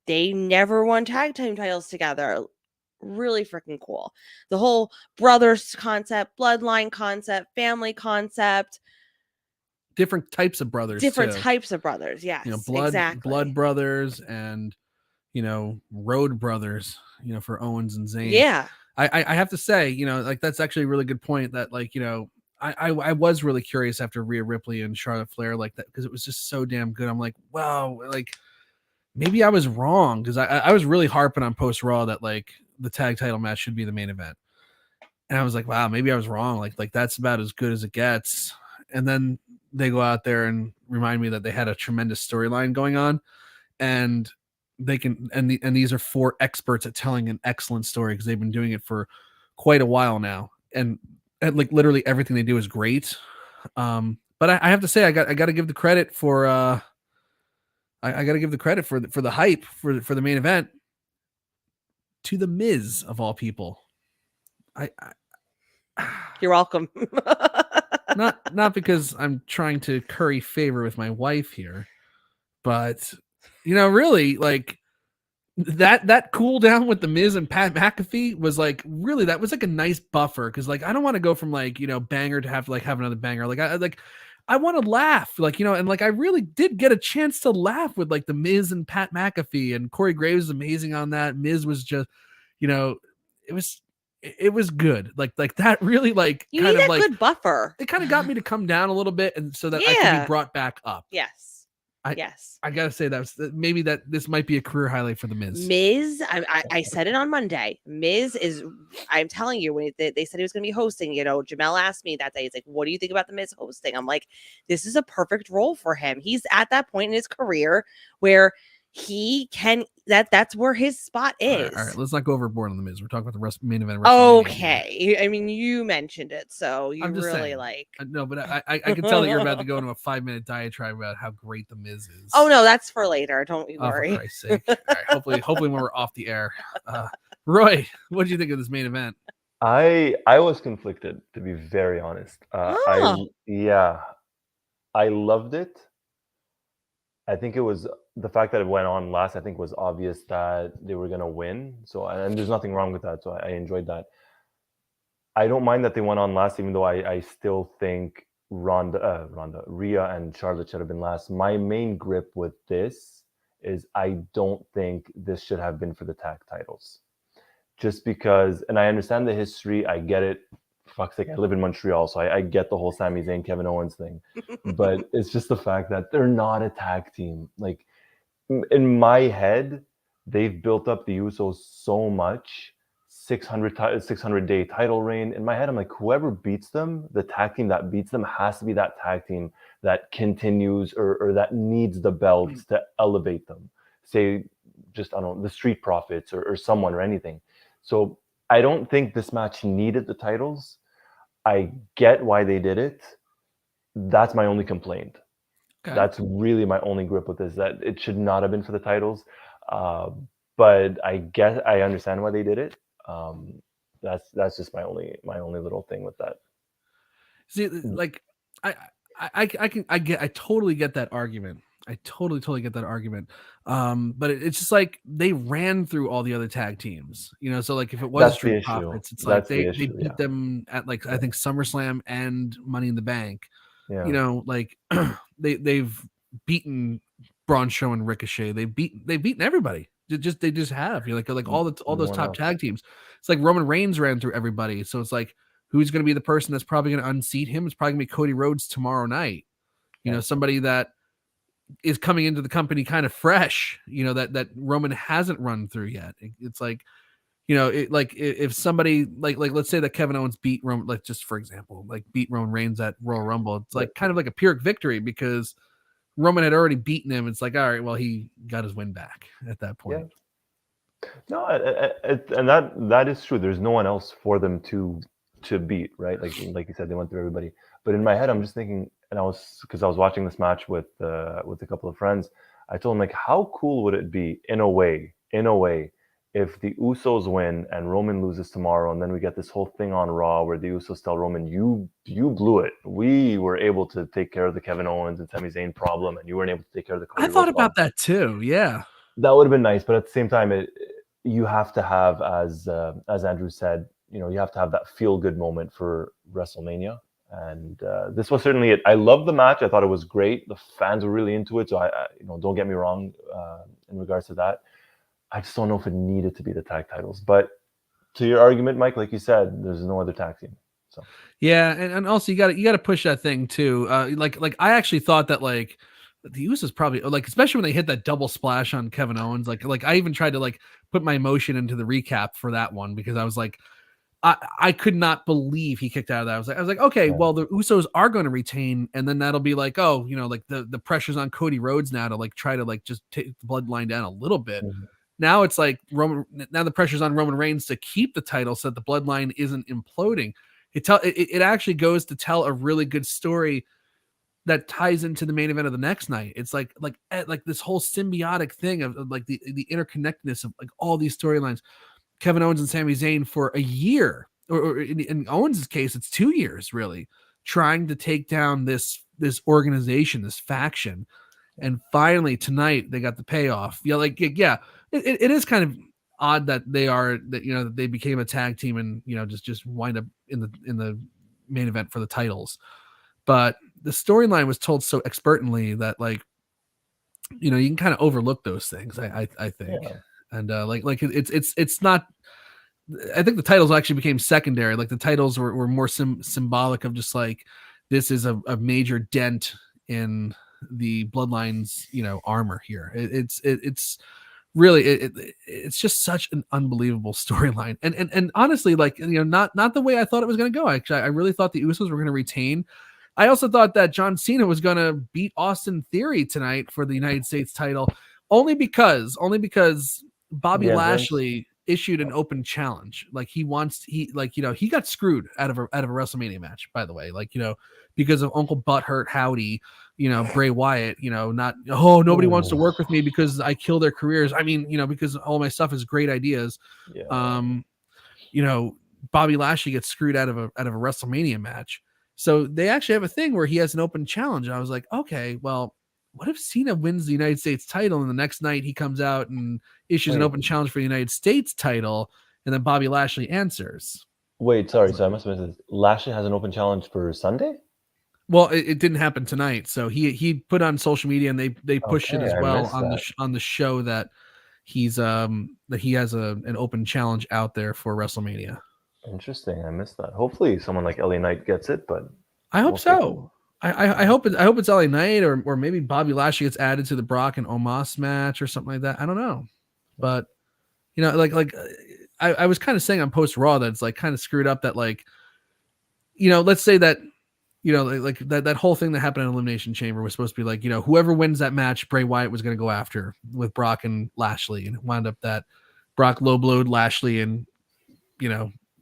they never won tag team titles together. Really freaking cool. The whole brothers concept, bloodline concept, family concept, different types of brothers. Different too. types of brothers. Yes, You know, blood exactly. brothers and road brothers. For Owens and Zayn. Yeah. I have to say, like that's actually a really good point. That I was really curious after Rhea Ripley and Charlotte Flair like that because it was just so damn good. I'm like, wow, like maybe I was wrong because I was really harping on post Raw that like the tag title match should be the main event, and I was like, wow, maybe I was wrong. Like that's about as good as it gets. And then they go out there and remind me that they had a tremendous storyline going on, and they can and these are 4 experts at telling an excellent story because they've been doing it for quite a while now, and like literally everything they do is great. But I have to say I got to give the credit for I got to give the credit for the hype for the main event to the Miz of all people. You're welcome. not because I'm trying to curry favor with my wife here, but really like that cool down with the Miz and Pat McAfee was like really that was like a nice buffer because like I don't want to go from like banger to have to like have another banger. Like I want to laugh and like I really did get a chance to laugh with like the Miz and Pat McAfee, and Corey Graves is amazing on that. Miz was just it was good. Like that really like You kind need of that like good buffer. it kind of got me to come down a little bit and so that I can be brought back up. Yes. Yes. I gotta say maybe that this might be a career highlight for the Miz. I said it on Monday. Miz is, I'm telling you, when they said he was going to be hosting, Jamel asked me that day, he's like, what do you think about the Miz hosting? I'm like, this is a perfect role for him. He's at that point in his career where he can, that's where his spot is. All right, let's not go overboard on the Miz. We're talking about the main event. WrestleMania. Okay. I mean, you mentioned it, so you really saying. like. No, but I can tell that you're about to go into a 5-minute diatribe about how great the Miz is. Oh no, that's for later. Don't you worry. For Christ's sake. All right, hopefully when we're off the air. Roy, what did you think of this main event? I was conflicted, to be very honest. I loved it. I think it was the fact that it went on last. I think was obvious that they were gonna win. So, and there's nothing wrong with that. So I enjoyed that. I don't mind that they went on last, even though I still think Rhea and Charlotte should have been last. My main grip with this is I don't think this should have been for the tag titles, just because. And I understand the history. I get it. For fuck's sake, I live in Montreal, so I get the whole Sami Zayn, Kevin Owens thing. But it's just the fact that they're not a tag team. Like, in my head, they've built up the Usos so much. 600-day title reign. In my head, I'm like, whoever beats them, the tag team that beats them has to be that tag team that continues or that needs the belts to elevate them. Say, just, I don't know, the Street Profits or someone or anything. So I don't think this match needed the titles. I get why they did it. That's my only complaint. Okay. That's really my only grip with this, that it should not have been for the titles. But I guess I understand why they did it. That's just my only little thing with that. See, like I totally get that argument. I totally get that argument. But it's just like they ran through all the other tag teams, so like if it was Street Profits, it's like they beat them at like I think SummerSlam and Money in the Bank. Yeah. Like they've beaten Braun Strowman and Ricochet. They've beaten everybody. They just have. You're like all those top tag teams. It's like Roman Reigns ran through everybody. So it's like who's going to be the person that's probably going to unseat him? It's probably going to be Cody Rhodes tomorrow night. Somebody that is coming into the company kind of fresh. That Roman hasn't run through yet. It's like if somebody like let's say that Kevin Owens beat Roman, like just for example, like beat Roman Reigns at Royal Rumble. It's like kind of like a Pyrrhic victory because Roman had already beaten him. It's like, all right, well, he got his win back at that point. Yeah. No, and that is true. There's no one else for them to beat, right? Like you said, they went through everybody. But in my head, I'm just thinking, and I was watching this match with a couple of friends. I told them, like, how cool would it be in a way, if the Usos win and Roman loses tomorrow, and then we get this whole thing on Raw where the Usos tell Roman, you blew it. We were able to take care of the Kevin Owens and Sami Zayn problem, and you weren't able to take care of the Cody I thought about that too. Yeah, that would have been nice. But at the same time, you have to have, as Andrew said, you have to have that feel good moment for WrestleMania. And this was certainly it. I love the match. I thought it was great. The fans were really into it. So I don't get me wrong in regards to that. I just don't know if it needed to be the tag titles. But to your argument, Mike, like you said, there's no other tag team. So yeah, and also you got to push that thing too. Like I actually thought that like the Usos probably like, especially when they hit that double splash on Kevin Owens. Like I even tried to like put my emotion into the recap for that one because I was like, I could not believe he kicked out of that. I was like, okay, well, the Usos are going to retain, and then that'll be like, oh, like the pressure's on Cody Rhodes now to like try to like just take the bloodline down a little bit. Mm-hmm. Now it's like now the pressure's on Roman Reigns to keep the title so that the bloodline isn't imploding. It actually goes to tell a really good story that ties into the main event of the next night. It's like this whole symbiotic thing of like the interconnectedness of like all these storylines. Kevin Owens and Sami Zayn for a year, or in Owens' case, it's 2 years really, trying to take down this organization, this faction. And finally tonight they got the payoff. It is kind of odd that that they became a tag team and just wind up in the main event for the titles. But the storyline was told so expertly that like you can kind of overlook those things. I think. Yeah. And it's not. I think the titles actually became secondary. Like the titles were more symbolic of just like this is a major dent in the Bloodline's armor here. It's really it's just such an unbelievable storyline. And honestly, like not the way I thought it was going to go. Actually, I really thought the Usos were going to retain. I also thought that John Cena was going to beat Austin Theory tonight for the United States title, only because Bobby Lashley issued an open challenge. Like he got screwed out of a WrestleMania match, by the way, because of Uncle Butthurt Howdy, Bray Wyatt, nobody wants to work with me because I kill their careers. I mean, because all my stuff is great ideas. Yeah. Bobby Lashley gets screwed out of a WrestleMania match. So they actually have a thing where he has an open challenge. And I was like, okay, well, what if Cena wins the United States title and the next night he comes out and issues an open challenge for the United States title and then Bobby Lashley answers? Wait, sorry. So I must have missed this. Lashley has an open challenge for Sunday? Well, it didn't happen tonight. So he put on social media and they pushed it as well on the show that he's that he has an open challenge out there for WrestleMania. Interesting. I missed that. Hopefully someone like LA Knight gets it, but I hope so. I hope it's LA Knight or maybe Bobby Lashley gets added to the Brock and Omos match or something like that. I don't know, but I was kind of saying on Post Raw that it's like kind of screwed up that let's say that that whole thing that happened in Elimination Chamber was supposed to be like whoever wins that match Bray Wyatt was going to go after with Brock and Lashley, and it wound up that Brock low blowed Lashley and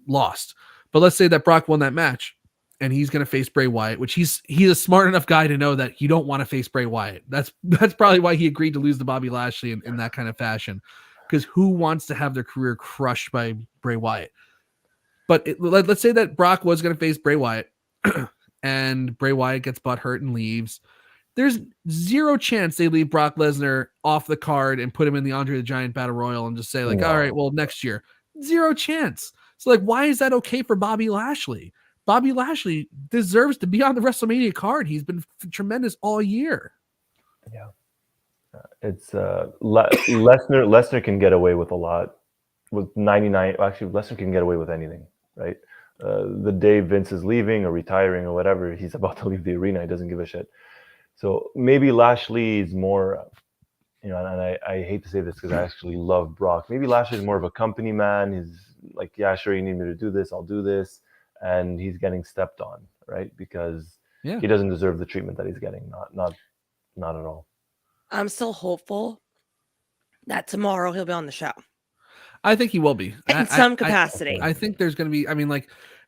lost. But let's say that Brock won that match and he's going to face Bray Wyatt, which he's a smart enough guy to know that you don't want to face Bray Wyatt. That's probably why he agreed to lose to Bobby Lashley in that kind of fashion, because who wants to have their career crushed by Bray Wyatt? But let's say that Brock was going to face Bray Wyatt and Bray Wyatt gets butthurt and leaves. There's zero chance they leave Brock Lesnar off the card and put him in the Andre the Giant Battle Royal and just say all right, well, next year. Zero chance. So why is that okay for Bobby Lashley? Bobby Lashley deserves to be on the WrestleMania card. He's been tremendous all year. Yeah. It's Lesnar can get away with a lot with 99. Actually, Lesnar can get away with anything, right? The day Vince is leaving or retiring or whatever, he's about to leave the arena. He doesn't give a shit. So maybe Lashley is more, and I hate to say this because I actually love Brock. Maybe Lashley is more of a company man. He's like, yeah, sure, you need me to do this, I'll do this. And he's getting stepped on, right? Because he doesn't deserve the treatment that he's getting. Not at all. I'm still hopeful that tomorrow he'll be on the show. I think he will be. In some capacity. I think there's going to be,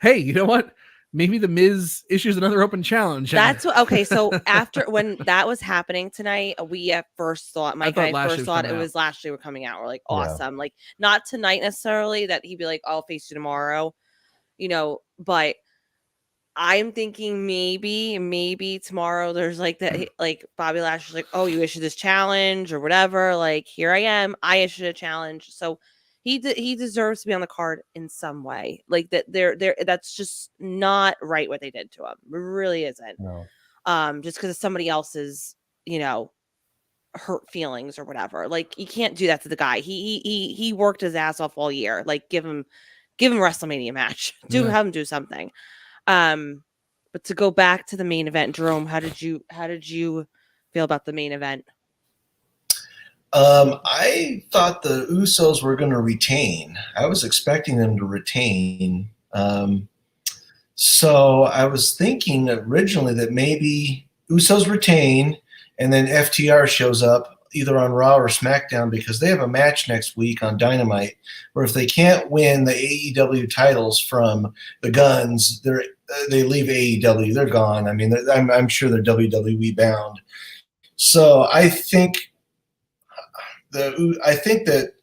hey, you know what? Maybe the Miz issues another open challenge. That's okay. So after when that was happening tonight, we at first thought, Mike and I first thought it was Lashley were coming out. We're like, awesome. Yeah. Like not tonight necessarily that he'd be like, I'll face you tomorrow, but I'm thinking maybe tomorrow there's like that, like Bobby Lashley's like, oh, you issued this challenge or whatever. Like, here I am. I issued a challenge. So he deserves to be on the card in some way. Like that, that's just not right what they did to him. It really isn't. No. Just because of somebody else's, hurt feelings or whatever. Like, you can't do that to the guy. He worked his ass off all year. Like, give him a WrestleMania match. Have him do something. But to go back to the main event, Jerome, how did you feel about the main event? I thought the Usos were going to retain. I was expecting them to retain. So I was thinking originally that maybe Usos retain and then FTR shows up either on Raw or SmackDown, because they have a match next week on Dynamite where if they can't win the AEW titles from the Guns, they leave AEW. They're gone. I mean, I'm sure they're WWE bound. So I think that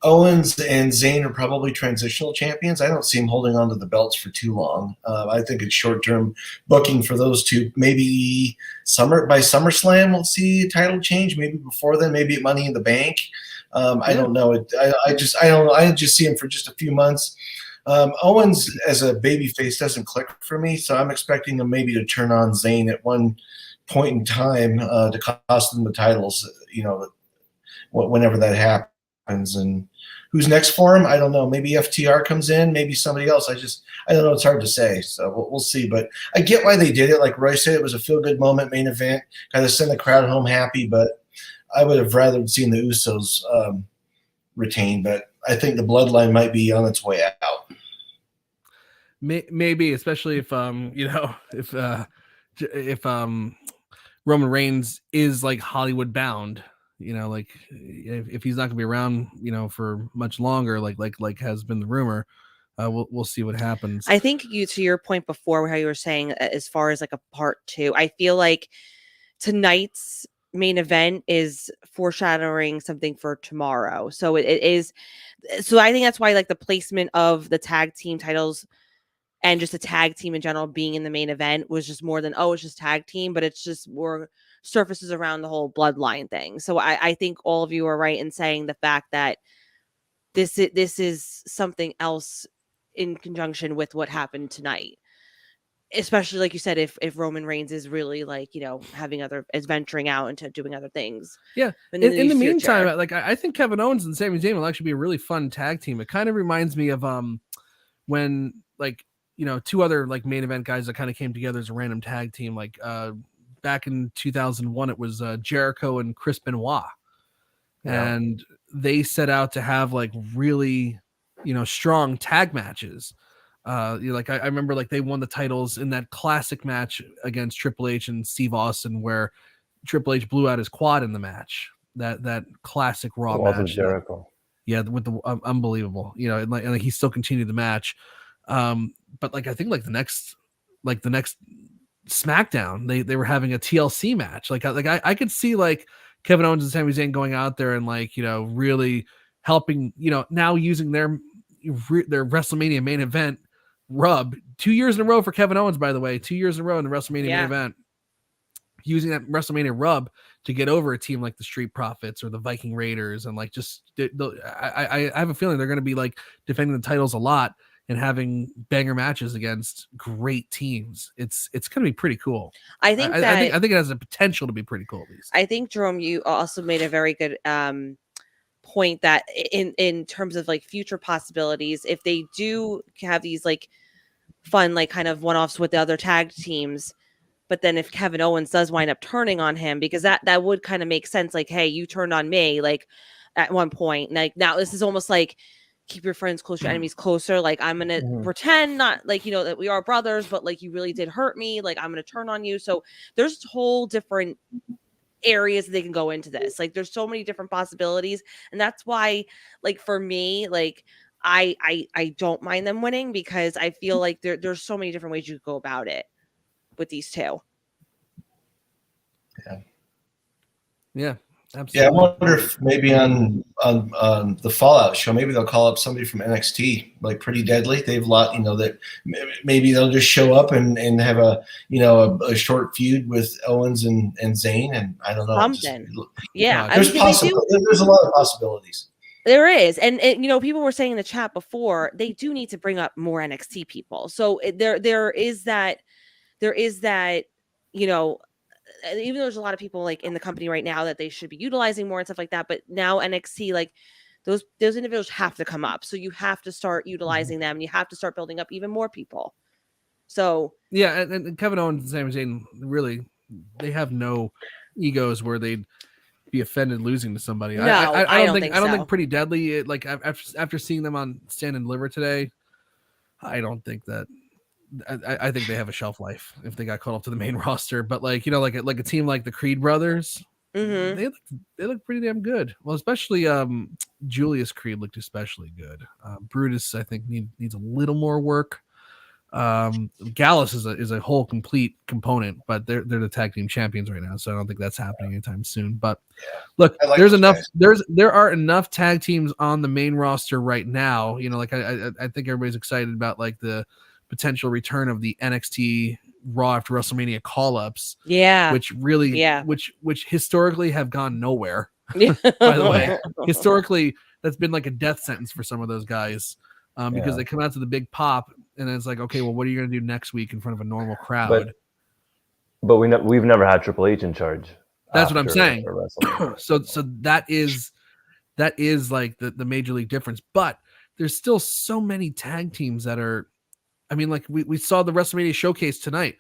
Owens and Zayn are probably transitional champions. I don't see them holding on to the belts for too long. I think it's short-term booking for those two. Maybe by SummerSlam we'll see a title change. Maybe before then, maybe at Money in the Bank. I don't know. I just see him for just a few months. Owens as a babyface doesn't click for me, so I'm expecting him maybe to turn on Zayn at one point in time to cost them the titles. Whenever that happens. And who's next for him? I don't know. Maybe FTR comes in, maybe somebody else. I don't know. It's hard to say. So we'll see. But I get why they did it. Like Roy said, it was a feel-good moment, main event, kind of send the crowd home happy. But I would have rather seen the Usos retain. But I think the bloodline might be on its way out. Maybe, especially if Roman Reigns is like Hollywood bound. Like if he's not gonna be around, for much longer, like has been the rumor, we'll see what happens. I think to your point before, how you were saying as far as like a part 2, I feel like tonight's main event is foreshadowing something for tomorrow. So it is. So I think that's why like the placement of the tag team titles and just a tag team in general being in the main event was just more than, it's just tag team, but it's just more surfaces around the whole bloodline thing. So I think all of you are right in saying the fact that this is something else in conjunction with what happened tonight. Especially like you said, if Roman Reigns is really like, is venturing out into doing other things. Yeah. In the meantime, like I think Kevin Owens and Sami Zayn will actually be a really fun tag team. It kind of reminds me of when like, two other like main event guys that kind of came together as a random tag team, like back in 2001, it was Jericho and Chris Benoit. Yeah. And they set out to have like really, strong tag matches. Like I remember like they won the titles in that classic match against Triple H and Steve Austin, where Triple H blew out his quad in the match. That classic Raw match. Jericho. With the unbelievable, and like he still continued the match. But like I think like the next SmackDown, they were having a TLC match. Like I could see like Kevin Owens and Sami Zayn going out there and like really helping, now using their WrestleMania main event rub 2 years in a row for Kevin Owens, by the way, 2 years in a row in the WrestleMania main event, using that WrestleMania rub to get over a team like the Street Profits or the Viking Raiders, and like just I have a feeling they're going to be like defending the titles a lot and having banger matches against great teams. It's going to be pretty cool. I think it has the potential to be pretty cool. At least. I think, Jerome, you also made a very good point that in terms of like future possibilities, if they do have these like fun, like kind of one-offs with the other tag teams, but then if Kevin Owens does wind up turning on him, because that would kind of make sense. Like, hey, you turned on me like at one point. Like now this is almost like, keep your friends close, your enemies closer. Like I'm going to pretend not like, that we are brothers, but like you really did hurt me. Like I'm going to turn on you. So there's whole different areas that they can go into this. Like there's so many different possibilities. And that's why, like for me, like I don't mind them winning, because I feel like there's so many different ways you could go about it with these two. Yeah. Absolutely. Yeah, I wonder if maybe on the Fallout show, maybe they'll call up somebody from NXT, like Pretty Deadly. They've that maybe they'll just show up and have a short feud with Owens and Zayn, and I don't know. Something. Yeah, there's a lot of possibilities. There is, and you know, people were saying in the chat before they do need to bring up more NXT people. So there is that, you know, even though there's a lot of people like in the company right now that they should be utilizing more and stuff like that, but now NXT, like those individuals have to come up. So you have to start utilizing them, and you have to start building up even more people. So yeah, and Kevin Owens and Sami Zayn, really, they have no egos where they'd be offended losing to somebody. No, I don't think so. Pretty Deadly, like after seeing them on Stand and Deliver today, I don't think that. I think they have a shelf life if they got called up to the main roster. But like, you know, like a team like the Creed brothers, they look pretty damn good. Well, especially Julius Creed looked especially good. Brutus, I think, needs a little more work. Gallus is a whole complete component, but they're the tag team champions right now, so I don't think that's happening anytime soon. But look, I like there's those enough guys. there are enough tag teams on the main roster right now. You know, like I think everybody's excited about like the potential return of the NXT Raw after WrestleMania call-ups, which really which historically have gone nowhere. By the way, historically that's been like a death sentence for some of those guys. Because they come out to the big pop and it's like, okay, well, what are you going to do next week in front of a normal crowd? But we've never had Triple H in charge. That's what I'm saying. So that is like the major league difference. But there's still so many tag teams that are, I mean, like we saw the WrestleMania showcase tonight.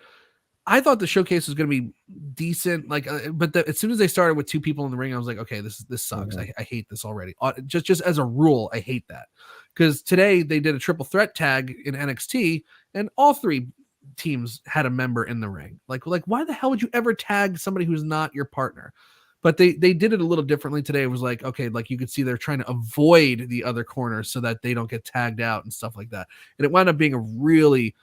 I thought the showcase was going to be decent, like, but as soon as they started with two people in the ring, I was like, okay, this sucks. I hate this already. Just as a rule, I hate that. Because today they did a triple threat tag in NXT, and all three teams had a member in the ring. Like why the hell would you ever tag somebody who's not your partner? But they did it a little differently today. It was like, okay, like you could see they're trying to avoid the other corners so that they don't get tagged out and stuff like that. And it wound up being a really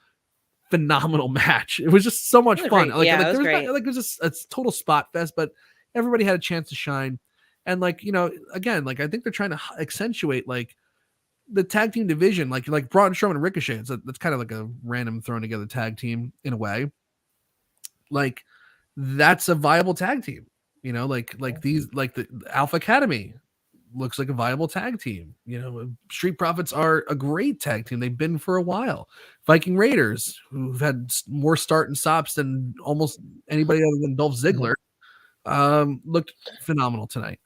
phenomenal match. It was just so much fun. Great. Yeah, it was great. It was just a total spot fest, but everybody had a chance to shine. And like, you know, again, like I think they're trying to accentuate like the tag team division, like Braun Strowman and Ricochet. That's kind of like a random thrown together tag team in a way. Like that's a viable tag team, you know, like these, like the Alpha Academy looks like a viable tag team. You know, Street Profits are a great tag team. They've been for a while. Viking Raiders, who've had more start and stops than almost anybody other than Dolph Ziggler, looked phenomenal tonight.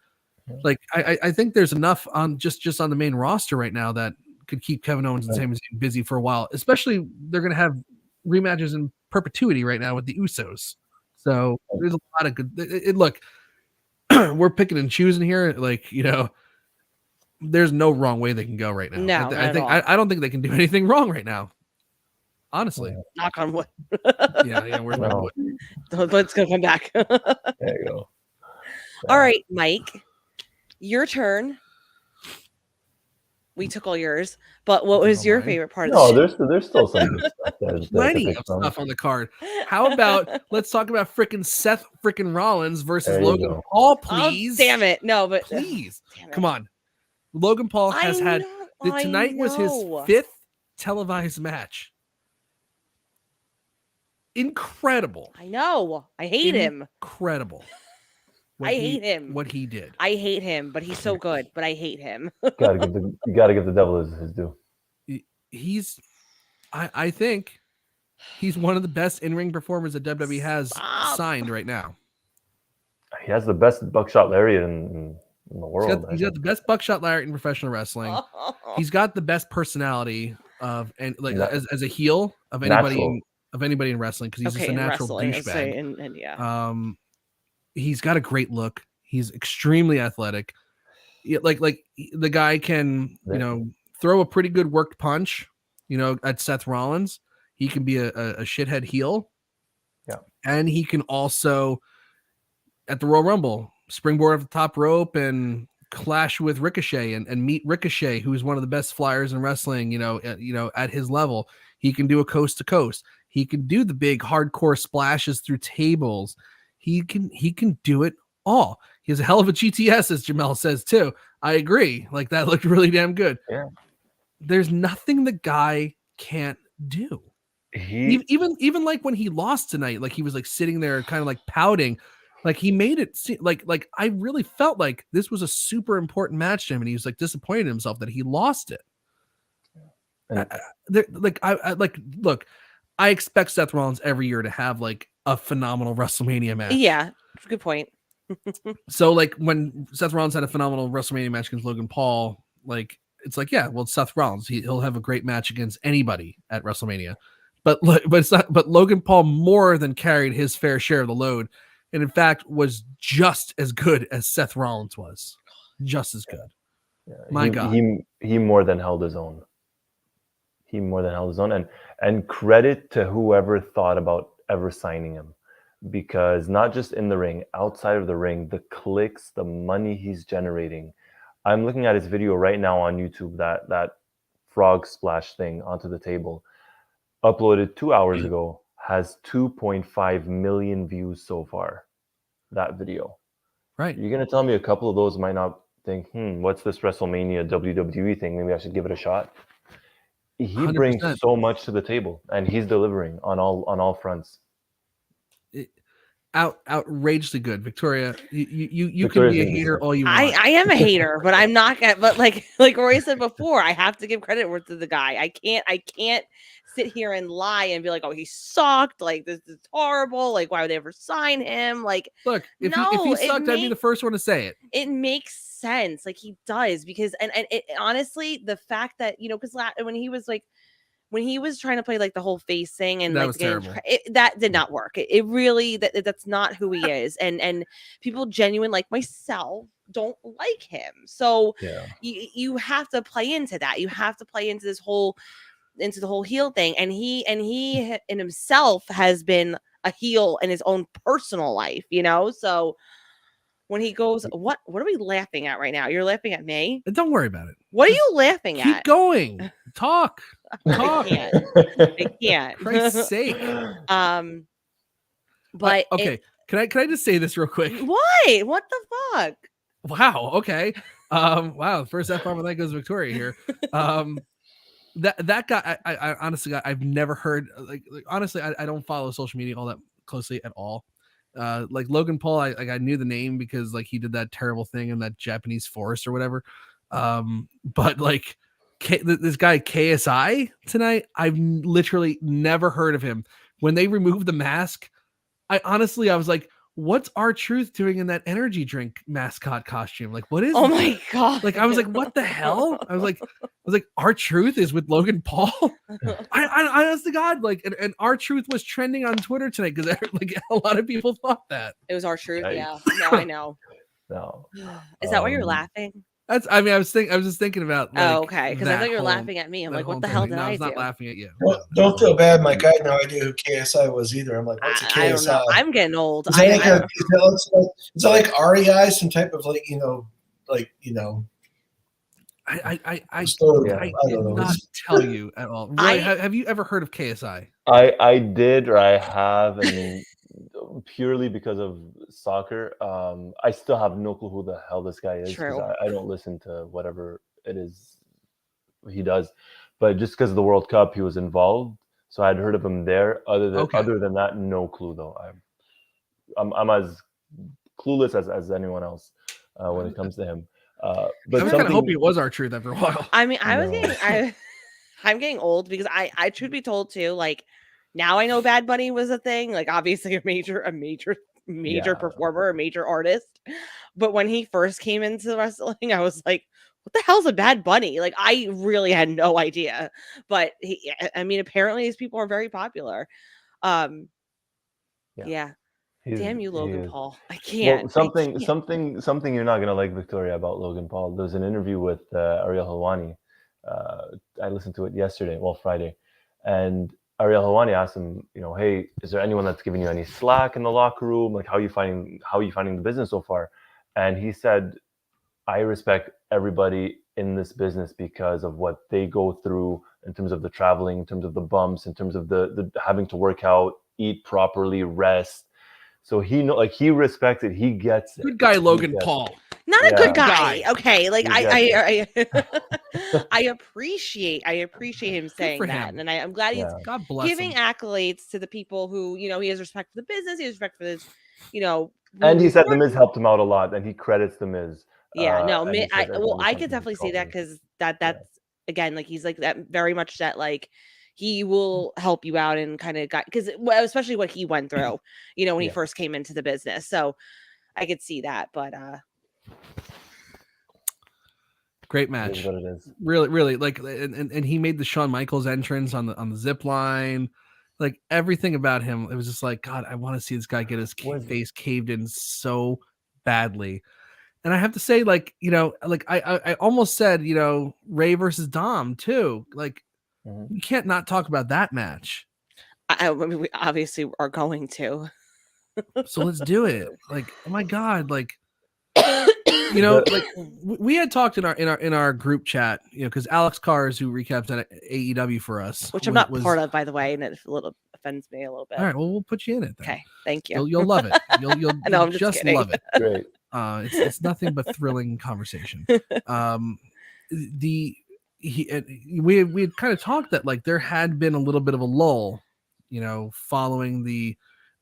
Like I think there's enough on just on the main roster right now that could keep Kevin Owens and Sami Zayn busy for a while. Especially they're going to have rematches in perpetuity right now with the Usos. So there's a lot of good. Look, we're picking and choosing here. Like, you know, there's no wrong way they can go right now. No, I don't think they can do anything wrong right now. Honestly, knock on wood. yeah. Where's my wood? Let's go come back. There you go. All right, Mike. Your turn. We took all yours, but what was your favorite part of the show? There's still some good stuff there. Plenty of stuff on the card. How about let's talk about freaking Seth freaking Rollins versus Logan Paul, please? Oh, damn it. No, but please. Come on. Logan Paul has tonight was his 5th televised match. Incredible. I know. I hate him. Incredible. I hate him. What he did. I hate him, but he's so good. But I hate him. You gotta give the devil his due. I think he's one of the best in-ring performers that WWE has signed right now. He has the best buckshot lariat in the world. He's got the best buckshot lariat in professional wrestling. He's got the best personality of as a heel of anybody in wrestling, because he's just a natural douchebag. He's got a great look. He's extremely athletic. Like the guy can, you know, throw a pretty good worked punch, you know, at Seth Rollins. He can be a shithead heel. Yeah. And he can also, at the Royal Rumble, springboard off the top rope and clash with Ricochet and meet Ricochet, who is one of the best flyers in wrestling, you know, at his level. He can do a coast to coast. He can do the big hardcore splashes through tables. He can do it all. He has a hell of a GTS, as Jamel says too. I agree. Like that looked really damn good. Yeah. There's nothing the guy can't do. Even like when he lost tonight, like he was like sitting there kind of like pouting. Like he made it seem like I really felt like this was a super important match to him, and he was like disappointed in himself that he lost it. Look, I expect Seth Rollins every year to have like a phenomenal WrestleMania match. Yeah, good point. So like when Seth Rollins had a phenomenal WrestleMania match against Logan Paul, like it's like, yeah, well, it's Seth Rollins. He'll have a great match against anybody at WrestleMania. But it's not. But Logan Paul more than carried his fair share of the load, and in fact was just as good as Seth Rollins was, just as good. Yeah, My God, he more than held his own. He more than held his own, and credit to whoever thought about ever signing him, because not just in the ring, outside of the ring, the clicks, the money he's generating. I'm looking at his video right now on YouTube. That frog splash thing onto the table. Uploaded 2 hours ago, has 2.5 million views so far. That video. right? You're gonna tell me a couple of those might not think, what's this WrestleMania WWE thing? Maybe I should give it a shot. He 100%. brings so much to the table, and he's delivering on all fronts. Outrageously good, Victoria. You can Victoria's be a gonna be hater sick. all you want. I am a hater, but I'm not gonna. But like Roy said before, I have to give credit where to the guy. I can't sit here and lie and be like, oh, he sucked. Like this is horrible. Like why would they ever sign him? Like Look, if no, he sucked, I'd be the first one to say it. it makes sense. Like he does because and it honestly the fact that because when he was trying to play like the whole face thing and That like was terrible. that did not work. It really that's not who he is, and people genuine like myself don't like him. So Yeah. you have to play into that. You have to play into the whole heel thing, and he in himself has been a heel in his own personal life. So. When he goes, what are we laughing at right now? You're laughing at me? Don't worry about it. What are you laughing Keep at? going. Talk. I can't. For Christ's sake. But okay. Can I just say this real quick? Why? What the fuck? Wow. Okay. Wow. First F-bomb of that goes Victoria here. That guy, I honestly, I've never heard like honestly, I don't follow social media all that closely at all. Like Logan Paul, I knew the name because like he did that terrible thing in that Japanese forest or whatever. But like this guy KSI tonight, I've literally never heard of him. When they removed the mask, I was like, what's R-Truth doing in that energy drink mascot costume? Like, what is? Oh my god! Like, I was like, what the hell? I was like, R-Truth is with Logan Paul. I honest to God, like, and R-Truth was trending on Twitter tonight because like a lot of people thought that It was R-Truth. Yikes. Yeah. No, I know. No. Is that why you're laughing? that's. I mean, I was just thinking about. Like, Oh, okay. Because I thought you were whole- laughing at me. I'm that like, what whole the thing. hell Like, did no, I was do? not laughing at you. Well, don't feel bad, Mike. I had no idea who KSI was either. I'm like, what's a KSI? I don't know. I'm getting old. Is that like REI, some type of like I story? Yeah. I I did don't know. not tell you at all. Roy, have you ever heard of KSI? I did, or I have, and purely because of soccer. I still have no clue who the hell this guy is because True. I don't listen to whatever it is he does. But just because of the World Cup, he was involved, so I'd heard of him there. Other than that, no clue though. I'm as clueless as anyone else when it comes to him. But I was kind of hoping it was R-Truth after a while. I mean, No. I'm getting old because I should be told to like now I know Bad Bunny was a thing, like obviously a major Yeah. performer, a major artist. But when he first came into wrestling, I was like, what the hell's a Bad Bunny? Like I really had no idea. But I mean, apparently these people are very popular. Yeah. Damn you, Logan Paul. I can't. Well, something you're not gonna like, Victoria, about Logan Paul. There's an interview with Ariel Helwani. I listened to it yesterday, Friday, and Ariel Helwani asked him, hey, is there anyone that's giving you any slack in the locker room? Like, how are you finding the business so far? And he said, I respect everybody in this business because of what they go through in terms of the traveling, in terms of the bumps, in terms of the having to work out, eat properly, rest. So he respects it. He gets it. Good guy, Logan Paul. Not a Yeah. good guy. Okay, like Exactly. I appreciate him saying for that, him. and I'm glad he's Yeah. God bless giving him. accolades to the people who he has respect for the business, he has respect for And he said The Miz helped him out a lot, and he credits The Miz. Yeah, no, and he said I that I he could definitely see that because because that's again like he's like that very much that like he will help you out and kind of got because especially what he went through, when he first came into the business. So I could see that, but great match. It is what it is. Really, really like, and he made the Shawn Michaels entrance on the zip line, like everything about him. It was just like, God, I want to see this guy get his face caved in so badly. And I have to say, like, like I almost said, Ray versus Dom too. Like, you can't not talk about that match. I mean, we obviously are going to. So let's do it. Like, oh my God, like, like we had talked in our group chat, because Alex Cars, who recaps at AEW for us, which I'm not part of, by the way, and it offends me a little bit. All right, well, we'll put you in it then. Okay, thank you. You'll love it. You'll no, I'm just kidding. love it. Great. It's nothing but thrilling conversation. We had kind of talked that like there had been a little bit of a lull, following the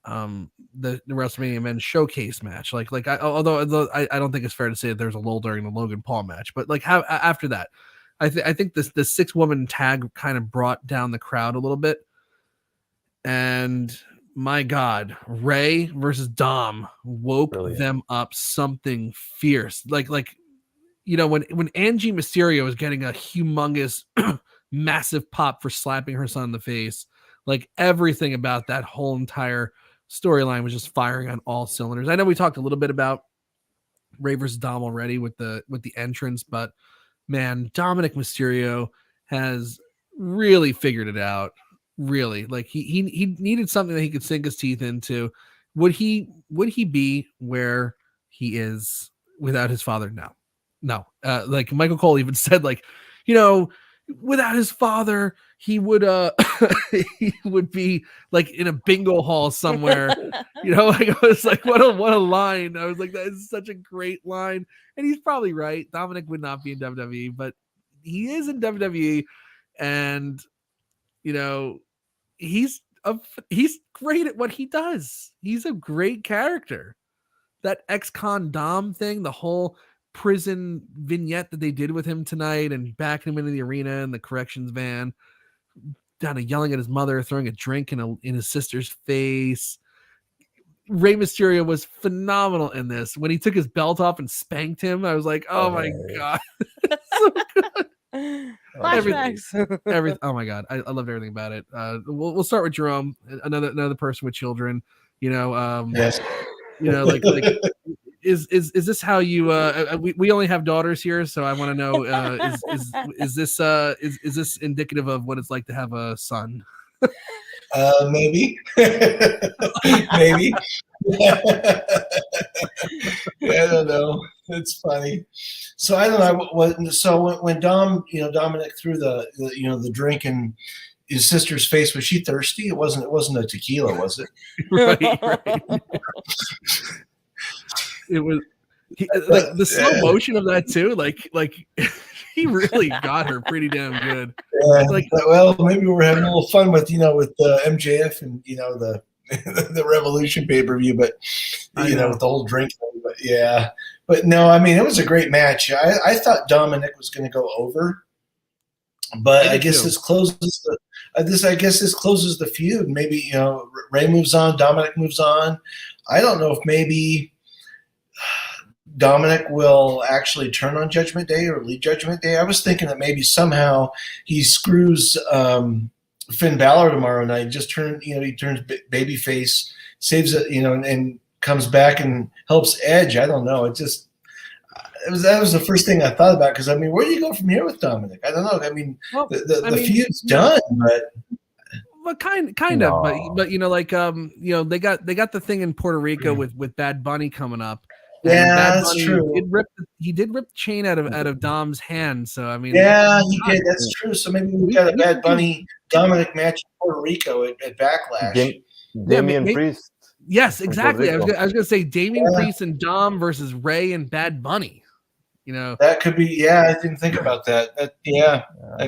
WrestleMania Men's Showcase match. Although I don't think it's fair to say that there's a lull during the Logan Paul match, but like how after that, I think the 6-woman tag kind of brought down the crowd a little bit, and my God, Ray versus Dom woke them up something fierce. Like when Angie Mysterio was getting a humongous, massive pop for slapping her son in the face, like everything about that whole entire storyline was just firing on all cylinders. I know we talked a little bit about Ray versus Dom already with the entrance, but man, Dominik Mysterio has really figured it out. Really, like he needed something that he could sink his teeth into. Would he be where he is without his father? No. Like Michael Cole even said, like, without his father, he would he would be like in a bingo hall somewhere. Like I was like, what a line. I was like, that is such a great line. And he's probably right. Dominik would not be in WWE, but he is in WWE, and he's great at what he does. He's a great character. That ex-con Dom thing, the whole prison vignette that they did with him tonight, and backing him into the arena in the corrections van, down to yelling at his mother, throwing a drink in his sister's face. Rey Mysterio was phenomenal in this. When he took his belt off and spanked him, I was like, oh my God. So good. Everything. Oh my God. I loved everything about it. We'll start with Jerome, another person with children, yes. Like is this how you we only have daughters here, so I want to know, is this indicative of what it's like to have a son? Maybe. Maybe. I don't know. It's funny. So I don't know. So when Dom, Dominik threw the drink in his sister's face, was she thirsty? It wasn't a tequila, was it? right. It was like the slow motion of that too. Like he really got her pretty damn good. Yeah, well, maybe we're having a little fun with MJF and the Revolution pay-per-view, but with the whole drink thing. But yeah, but no, I mean, it was a great match. I thought Dominik was going to go over, but I guess this closes the feud. Maybe Ray moves on, Dominik moves on. I don't know if maybe Dominik will actually turn on Judgment Day or leave Judgment Day. I was thinking that maybe somehow he screws Finn Balor tomorrow night. Just he turns babyface, saves it, and comes back and helps Edge. I don't know. That was the first thing I thought about, because I mean, where do you go from here with Dominik? I don't know. I mean, the feud's done, but kind of, but they got the thing in Puerto Rico with Bad Bunny coming up. Yeah, that's true. He did rip the chain out of Dom's hand. So I mean, yeah, he did. That's true. So maybe we got a Bad Bunny Dominik match in Puerto Rico at Backlash. Damian Priest. Yes, exactly. I was going to say Damian Priest and Dom versus Ray and Bad Bunny. That could be. Yeah, I didn't think about that. That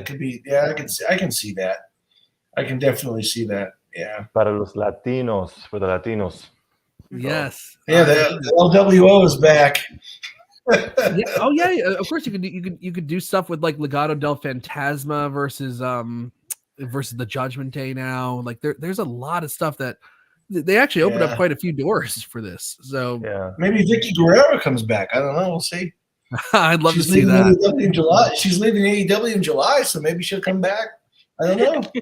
could be. Yeah, I can see that. I can definitely see that. Yeah. For the Latinos. Yes. Yeah, the LWO is back. Yeah. Oh yeah. Of course, you could do stuff with like Legado del Fantasma versus the Judgment Day now. Like there's a lot of stuff that they actually opened up quite a few doors for this. So Yeah. Maybe Vicky Guerrero comes back. I don't know. We'll see. I'd love She's to see leaving that. AEW in July. She's leaving AEW in July, so maybe she'll come back. I don't know.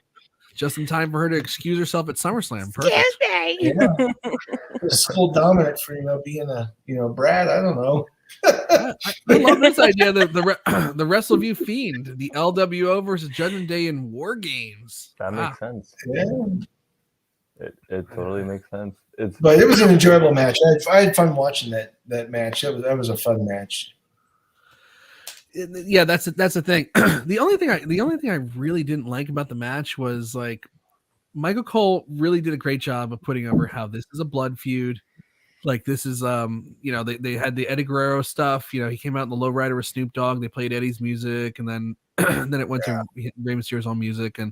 Just in time for her to excuse herself at SummerSlam. Perfect. Excuse me. Yeah. School Dominic for being a Brad. I don't know. I love this idea that the Wrestleview Fiend, the LWO versus Judgment Day in War Games. That makes sense. Yeah. It totally makes sense. But it was an enjoyable match. I had fun watching that match. That was a fun match. Yeah, that's the thing. The only thing I really didn't like about the match was like Michael Cole really did a great job of putting over how this is a blood feud. Like this is they had the Eddie Guerrero stuff. He came out in the lowrider with Snoop Dogg. They played Eddie's music, and then then it went to Rey Mysterio's own music, and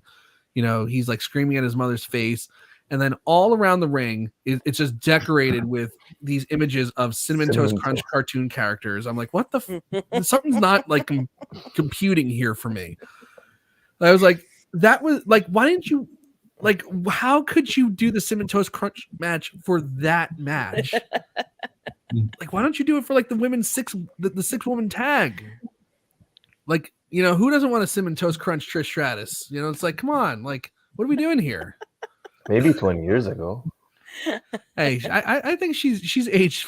he's like screaming at his mother's face. And then all around the ring, it's just decorated with these images of Cinnamon Toast Crunch cartoon characters. I'm like, what the? Something's not like computing here for me. I was like, that was like, why didn't you? Like, how could you do the Cinnamon Toast Crunch match for that match? Like, why don't you do it for like the women's the 6-woman tag? Like, who doesn't want a Cinnamon Toast Crunch Trish Stratus? It's like, come on, like, what are we doing here? Maybe 20 years ago. Hey, I think she's aged.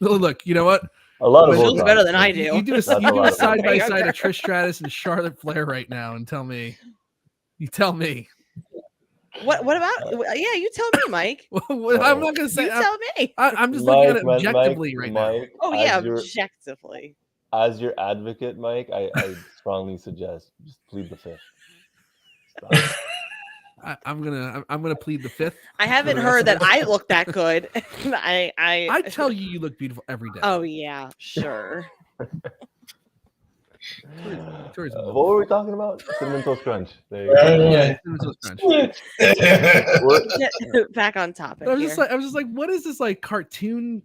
Look, you know what? A lot of She looks better than I do. You do a That's a lot of side by Botox. side of Trish Stratus and Charlotte Flair right now, and tell me. You tell me. What about? Yeah, you tell me, Mike. I'm not gonna say. You tell me. I'm just looking at it objectively Mike, now. Oh yeah, objectively. As your advocate, Mike, I strongly suggest just plead the fifth. Stop. I'm gonna plead the fifth. I haven't heard that I look that good. I tell you look beautiful every day. Oh yeah, sure. What were we talking about? Cinnamon Toast Crunch. There you Yeah, go. Cinnamon Toast Crunch. Back on topic. I was just like, what is this like cartoon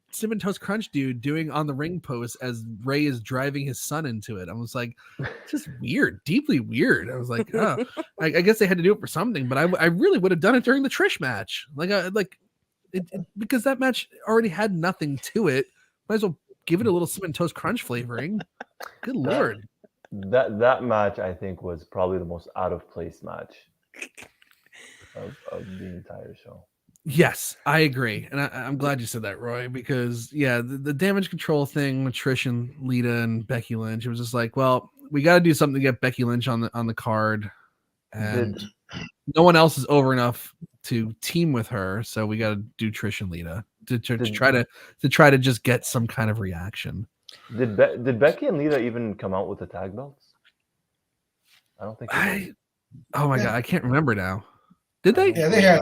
Cinnamon Toast Crunch dude doing on the ring post as Ray is driving his son into it? I was like, just weird, deeply weird. I was like, oh. I guess they had to do it for something, but I really would have done it during the Trish match, because that match already had nothing to it. Might as well give it a little Cinnamon Toast Crunch flavoring. Good lord. That match, I think, was probably the most out of place match of the entire show. Yes, I agree. And I'm glad you said that, Roy, because the damage control thing with Trish and Lita and Becky Lynch, it was just like, well, we got to do something to get Becky Lynch on the card, and no one else is over enough to team with her, so we got to do Trish and Lita to try to just get some kind of reaction. Did Becky and Lita even come out with the tag belts? I don't think. Oh my god, I can't remember now. Did they? Yeah, they had.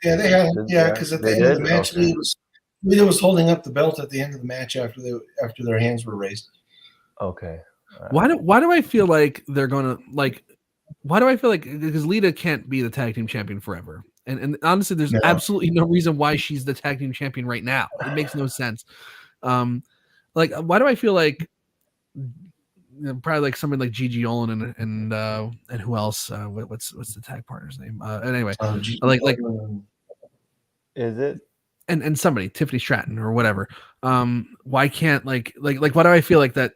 They had. Yeah, because at the end of the match, Lita was holding up the belt at the end of the match after their hands were raised. Okay. Why do I feel like they're gonna like? Why do I feel like, because Lita can't be the tag team champion forever, and honestly, there's absolutely no reason why she's the tag team champion right now. It makes no sense. Like, why do I feel like probably like somebody like Gigi Olin and who else? What's the tag partner's name? Anyway, like is it? And somebody, Tiffany Stratton or whatever. Why can't like why do I feel like that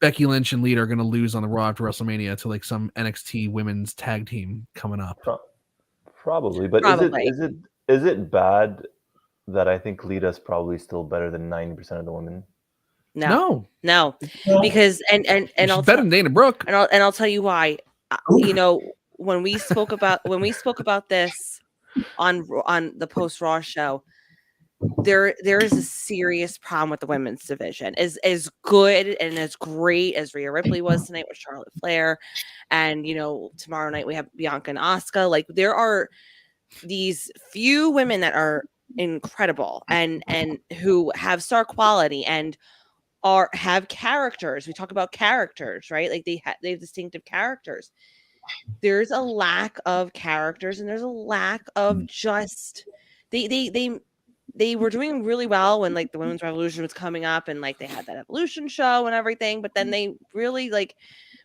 Becky Lynch and Lita are going to lose on the Raw after WrestleMania to like some NXT women's tag team coming up? Probably, but is it bad that I think Lita's probably still better than 90% of the women? No, because and I'll better than Dana Brooke, and I'll tell you why. When we spoke about this on the post Raw show, there is a serious problem with the women's division. As good and as great as Rhea Ripley was tonight with Charlotte Flair, and tomorrow night we have Bianca and Asuka. Like, there are these few women that are incredible and who have star quality and have characters. We talk about characters, right? Like they have distinctive characters. There's a lack of characters, and there's a lack of just they they were doing really well when like the Women's Revolution was coming up and like they had that Evolution show and everything, but then they really like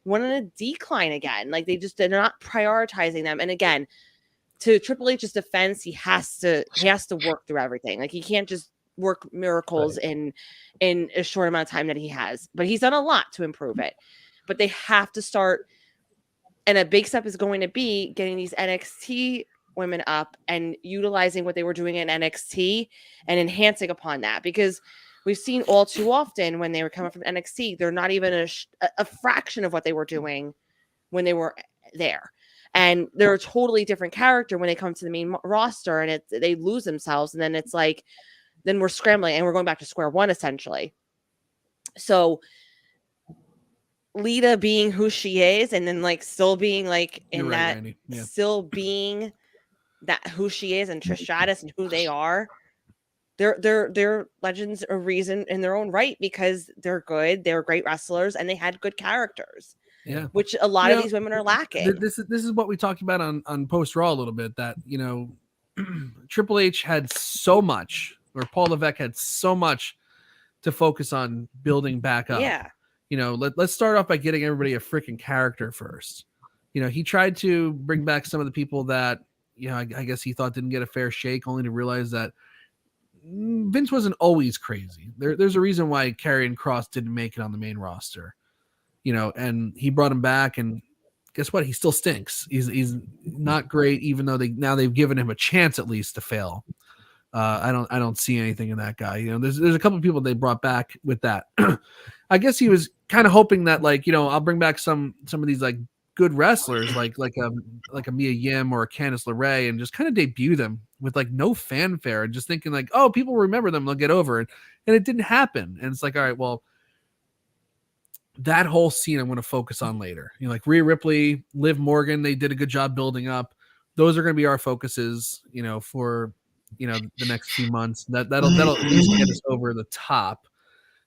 went on a decline again. Like they're not prioritizing them. And again, to Triple H's defense, he has to work through everything. Like he can't just work miracles in a short amount of time that he has. But he's done a lot to improve it. But they have to start, and a big step is going to be getting these NXT women up and utilizing what they were doing in NXT and enhancing upon that, because we've seen all too often when they were coming from NXT, they're not even a fraction of what they were doing when they were there. And they're a totally different character when they come to the main roster, and they lose themselves. And then it's like, then we're scrambling and we're going back to square one, essentially. So Lita being who she is, and then like still being like in that, still being that who she is, and Trish Stratus and who they are, they're legends of reason in their own right, because they're good, they're great wrestlers, and they had good characters. Yeah, which a lot of these women are lacking. This is what we talked about on Post Raw a little bit, that Triple H had so much, or Paul Levesque had so much to focus on building back up. Yeah. Let's start off by getting everybody a freaking character first. He tried to bring back some of the people that, I guess he thought didn't get a fair shake, only to realize that Vince wasn't always crazy. There's a reason why Karrion Kross didn't make it on the main roster. And he brought him back, and guess what? He still stinks. He's not great, even though they've given him a chance at least to fail. I don't see anything in that guy. There's a couple of people they brought back with that. I guess he was kind of hoping that I'll bring back some of these like good wrestlers like a Mia Yim or a Candice LeRae, and just kind of debut them with like no fanfare, and just thinking like, oh, people remember them, they'll get over it. And it didn't happen. And it's like, all right, well, that whole scene I'm going to focus on later. Like Rhea Ripley, Liv Morgan, they did a good job building up. Those are going to be our focuses, for the next few months. That'll at least get us over the top.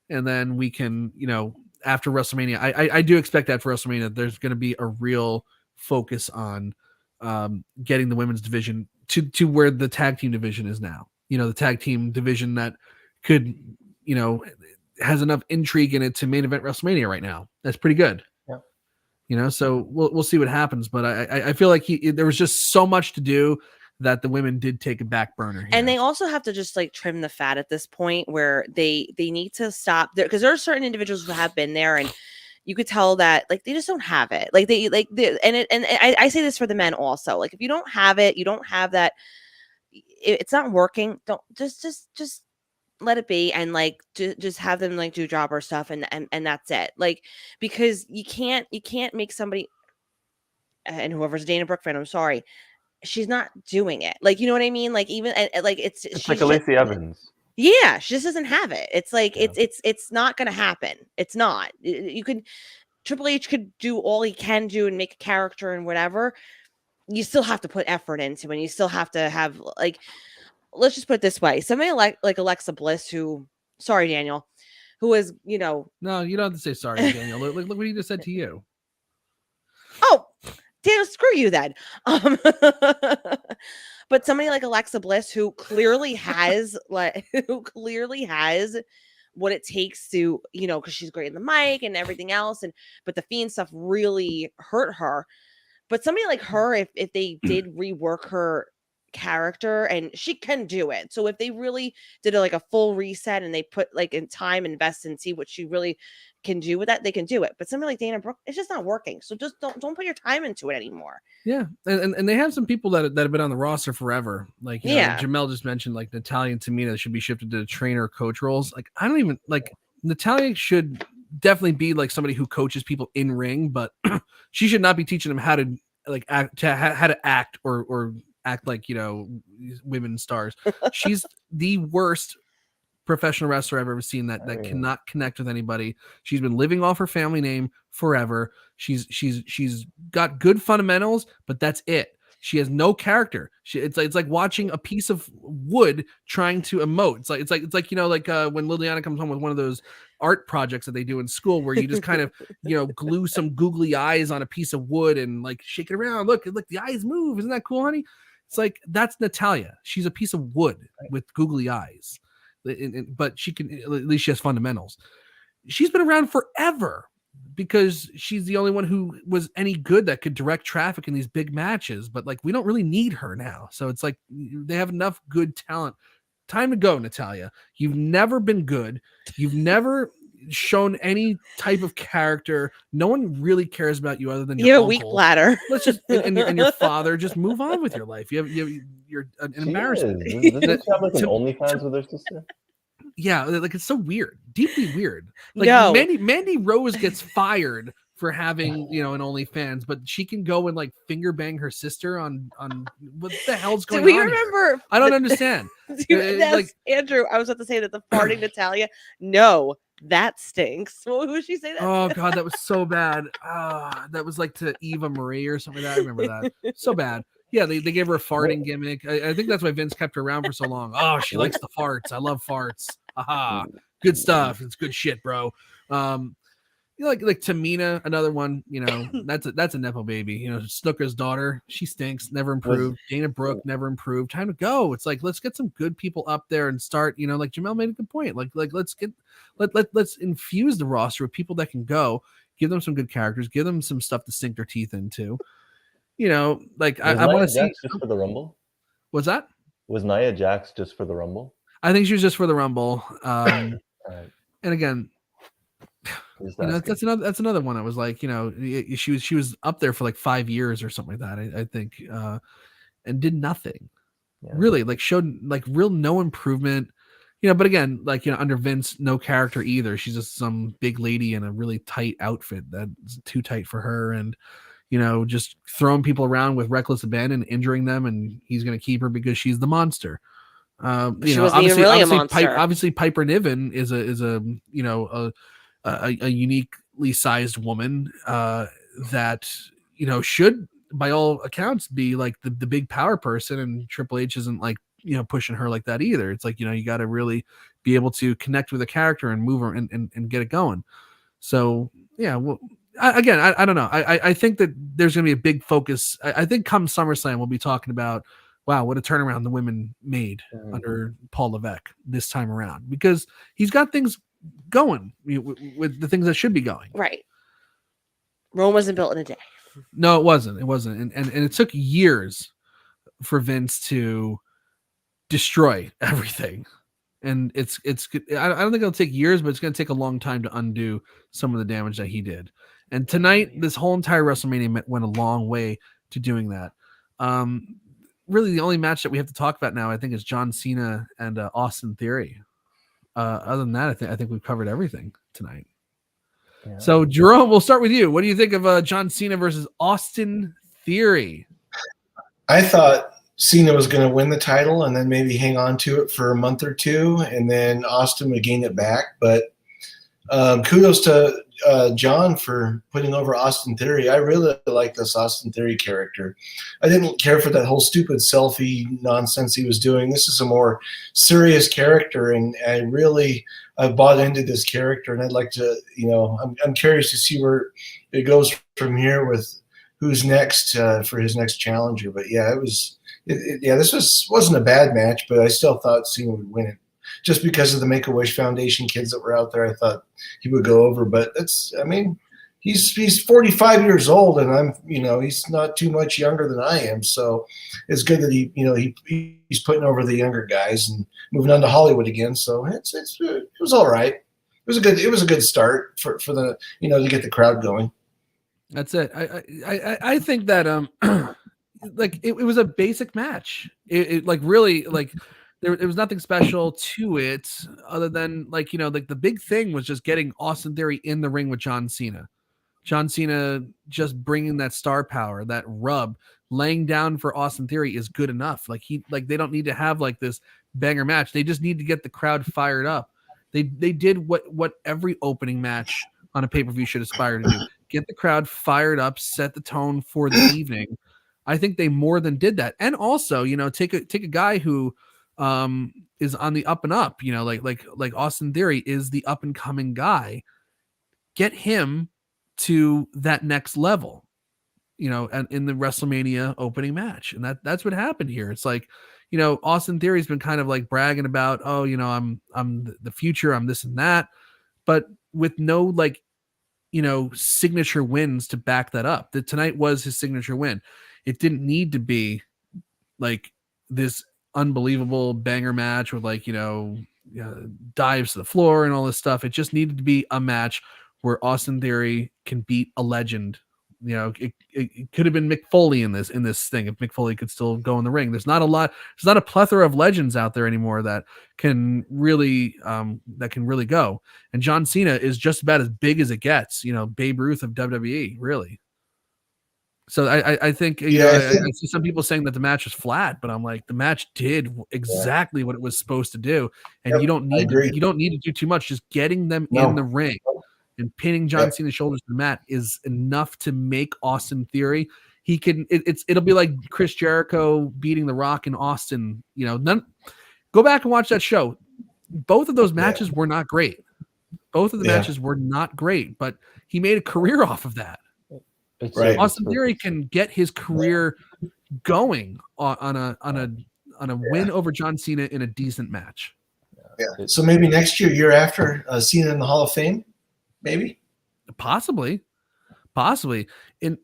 And then we can, after WrestleMania, I do expect that for WrestleMania, there's going to be a real focus on getting the women's division to where the tag team division is now. The tag team division that could, has enough intrigue in it to main event WrestleMania right now. That's pretty good. Yeah. So we'll see what happens. But I feel like there was just so much to do that the women did take a back burner here. And they also have to just like trim the fat at this point, where they need to stop there, because there are certain individuals who have been there, and you could tell that like they just don't have it. Like I say this for the men also. Like if you don't have it, you don't have that. It's not working. Don't just let it be, and like just have them like do jobber stuff, and that's it. Like, because you can't make somebody, and whoever's a Dana Brooke fan, I'm sorry, she's not doing it. Like, you know what I mean? Like even like it's like a Lacey Evans. Yeah, she just doesn't have it. It's like it's not gonna happen. It's not. You could Triple H could do all he can do and make a character and whatever. You still have to put effort into it, and you still have to have like, let's just put it this way. Somebody like Alexa Bliss, who, sorry, Daniel, who is, No, you don't have to say sorry, Daniel. Look what he just said to you. Oh, Daniel, screw you then. But somebody like Alexa Bliss, who clearly has what it takes to, because she's great in the mic and everything else, but the Fiend stuff really hurt her. But somebody like her, if they did rework her character, and she can do it. So if they really did like a full reset, and they put like in time, invest, and see what she really can do with that, they can do it. But somebody like Dana Brooke, it's just not working. So just don't put your time into it anymore. Yeah, and they have some people that have been on the roster forever. Like Jamel just mentioned, like Natalya and Tamina should be shifted to the trainer coach roles. Like I don't even like Natalya should definitely be like somebody who coaches people in ring, but she should not be teaching them how to like act, how to act or act like women stars. She's the worst professional wrestler I've ever seen that cannot connect with anybody. She's been living off her family name forever. She's got good fundamentals, but that's it. She has no character. It's like watching a piece of wood trying to emote. It's like when Liliana comes home with one of those art projects that they do in school, where you just kind of glue some googly eyes on a piece of wood and like shake it around. Look, the eyes move. Isn't that cool, honey? It's like, that's Natalya. She's a piece of wood with googly eyes, but she can, at least she has fundamentals. She's been around forever because she's the only one who was any good that could direct traffic in these big matches. But like, we don't really need her now. So it's like, they have enough good talent. Time to go, Natalya. You've never been good. You've never shown any type of character. No one really cares about you other than your You have a uncle. weak bladder. Let's just and your father. Just move on with your life. You're an embarrassment. Doesn't she have like an OnlyFans with her sister? Yeah, like it's so weird, deeply weird. Like No. Mandy Rose gets fired for having, you know, an OnlyFans, but she can go and like finger bang her sister on what the hell's going Do we on here? remember? I don't understand. That's, like- Andrew, I was about to say that the farting Natalia. No, that stinks. What would she say that? Oh god, that was so bad. That was like to Eva Marie or something like that. I remember that. So bad. Yeah, they gave her a farting gimmick. I think that's why Vince kept her around for so long. Oh, she likes the farts. I love farts. Aha, good stuff. It's good shit, bro. You know, like Tamina, another one. You know, that's a nepo baby. You know, Snooker's daughter. She stinks. Never improved. Dana Brooke never improved. Time to go. It's like, let's get some good people up there and start. You know, like Jamel made a good point. Like let's infuse the roster with people that can go. Give them some good characters. Give them some stuff to sink their teeth into. You know, like I want to see. Just for the Rumble. What's that? Was Nia Jax just for the Rumble? I think she was just for the Rumble. Right. And again, you know, that's another one. I was like, you know, she was up there for like 5 years or something like that. I think, and did nothing. Yeah. Really, like showed like real no improvement. You know, but again, like, you know, under Vince, no character either. She's just some big lady in a really tight outfit that's too tight for her, and you know, just throwing people around with reckless abandon, injuring them, and he's going to keep her because she's the monster. You know, obviously Piper Niven is a you know a uniquely sized woman that, you know, should by all accounts be like the big power person, and Triple H isn't like, you know, pushing her like that either. It's like, you know, you got to really be able to connect with a character and move her and get it going. So yeah, well, I don't know. I think that there's going to be a big focus. I think come SummerSlam, we'll be talking about, wow, what a turnaround the women made under Paul Levesque this time around, because he's got things going with the things that should be going. Right. Rome wasn't built in a day. No, it wasn't. It wasn't. And it took years for Vince to destroy everything. And it's I don't think it'll take years, but it's going to take a long time to undo some of the damage that he did. And tonight, this whole entire WrestleMania went a long way to doing that. Really, the only match that we have to talk about now, I think, is John Cena and Austin Theory. Other than that, I think we've covered everything tonight. Yeah. So, Jerome, we'll start with you. What do you think of John Cena versus Austin Theory? I thought Cena was going to win the title and then maybe hang on to it for a month or two, and then Austin would gain it back. But kudos to John for putting over Austin Theory. I really like this Austin Theory character. I didn't care for that whole stupid selfie nonsense he was doing. This is a more serious character, and I bought into this character, and I'd like to, you know, I'm curious to see where it goes from here with who's next for his next challenger. But yeah, this wasn't a bad match, but I still thought Cena would win it. Just because of the Make-A-Wish Foundation kids that were out there, I thought he would go over. But he's 45 years old, and he's not too much younger than I am. So it's good that he's putting over the younger guys and moving on to Hollywood again. So it was all right. It was a good start for the to get the crowd going. That's it. I think that like it was a basic match. It like really like. There was nothing special to it other than like the big thing was just getting Austin Theory in the ring with John Cena. John Cena just bringing that star power, that rub, laying down for Austin Theory is good enough. Like they don't need to have like this banger match. They just need to get the crowd fired up. They did what every opening match on a pay-per-view should aspire to do. Get the crowd fired up, set the tone for the evening. I think they more than did that. And also, take a guy who is on the up and up, like Austin Theory is the up and coming guy. Get him to that next level. and in the WrestleMania opening match. And that's what happened here. It's like, Austin Theory's been kind of like bragging about, oh, I'm the future, I'm this and that, but with no like, signature wins to back that up. That tonight was his signature win. It didn't need to be like this unbelievable banger match with like, dives to the floor and all this stuff. It just needed to be a match where Austin Theory can beat a legend. It could have been Mick Foley in this thing if Mick Foley could still go in the ring. There's not a plethora of legends out there anymore that can really go. And John Cena is just about as big as it gets. Babe Ruth of WWE, really. So I think I see some people saying that the match was flat, but I'm like, the match did exactly what it was supposed to do, and you don't need to do too much. Just getting them in the ring and pinning John Cena's shoulders to the mat is enough to make Austin Theory. He can. It'll be like Chris Jericho beating The Rock in Austin. Go back and watch that show. Both of those matches were not great. Both of the matches were not great, but he made a career off of that. Right. Austin Theory can get his career going on a win over John Cena in a decent match. Yeah. So maybe next year after, Cena in the Hall of Fame, maybe. Possibly, and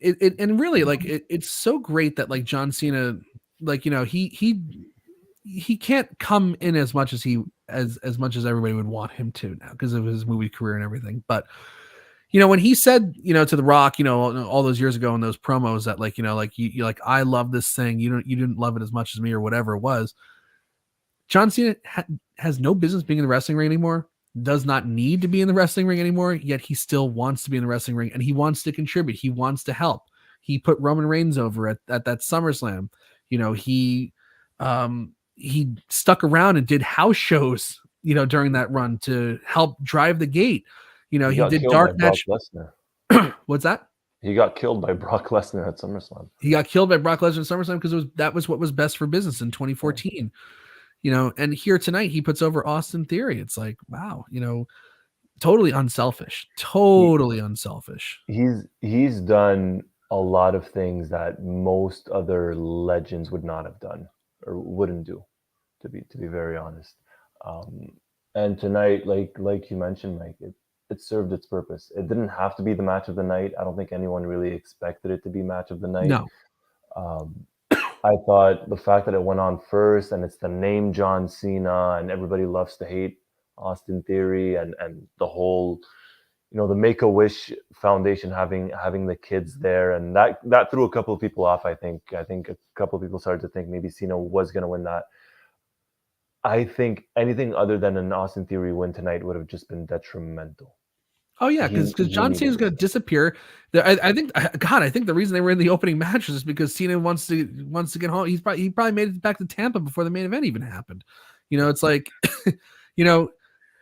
really like it's so great that like John Cena, like he can't come in as much as much as everybody would want him to now because of his movie career and everything, but. When he said, to The Rock, all those years ago in those promos that like, you like, I love this thing. You didn't love it as much as me or whatever it was. John Cena has no business being in the wrestling ring anymore, does not need to be in the wrestling ring anymore. Yet he still wants to be in the wrestling ring and he wants to contribute. He wants to help. He put Roman Reigns over at that SummerSlam. He stuck around and did house shows, during that run to help drive the gate. He did dark match. What's that? He got killed by Brock Lesnar at SummerSlam. He got killed by Brock Lesnar at SummerSlam because that was what was best for business in 2014. And here tonight he puts over Austin Theory. It's like, wow, totally unselfish. Totally unselfish. He's done a lot of things that most other legends would not have done or wouldn't do, to be very honest. And tonight, like you mentioned, Mike, it served its purpose. It didn't have to be the match of the night. I don't think anyone really expected it to be match of the night. No. I thought the fact that it went on first and it's the name John Cena and everybody loves to hate Austin Theory and the whole, the Make-A-Wish Foundation having the kids there, and that threw a couple of people off. I think a couple of people started to think maybe Cena was going to win that. I think anything other than an Austin Theory win tonight would have just been detrimental. Oh yeah, because John Cena's going to disappear. I think the reason they were in the opening match is because Cena wants to get home. He probably made it back to Tampa before the main event even happened. It's like,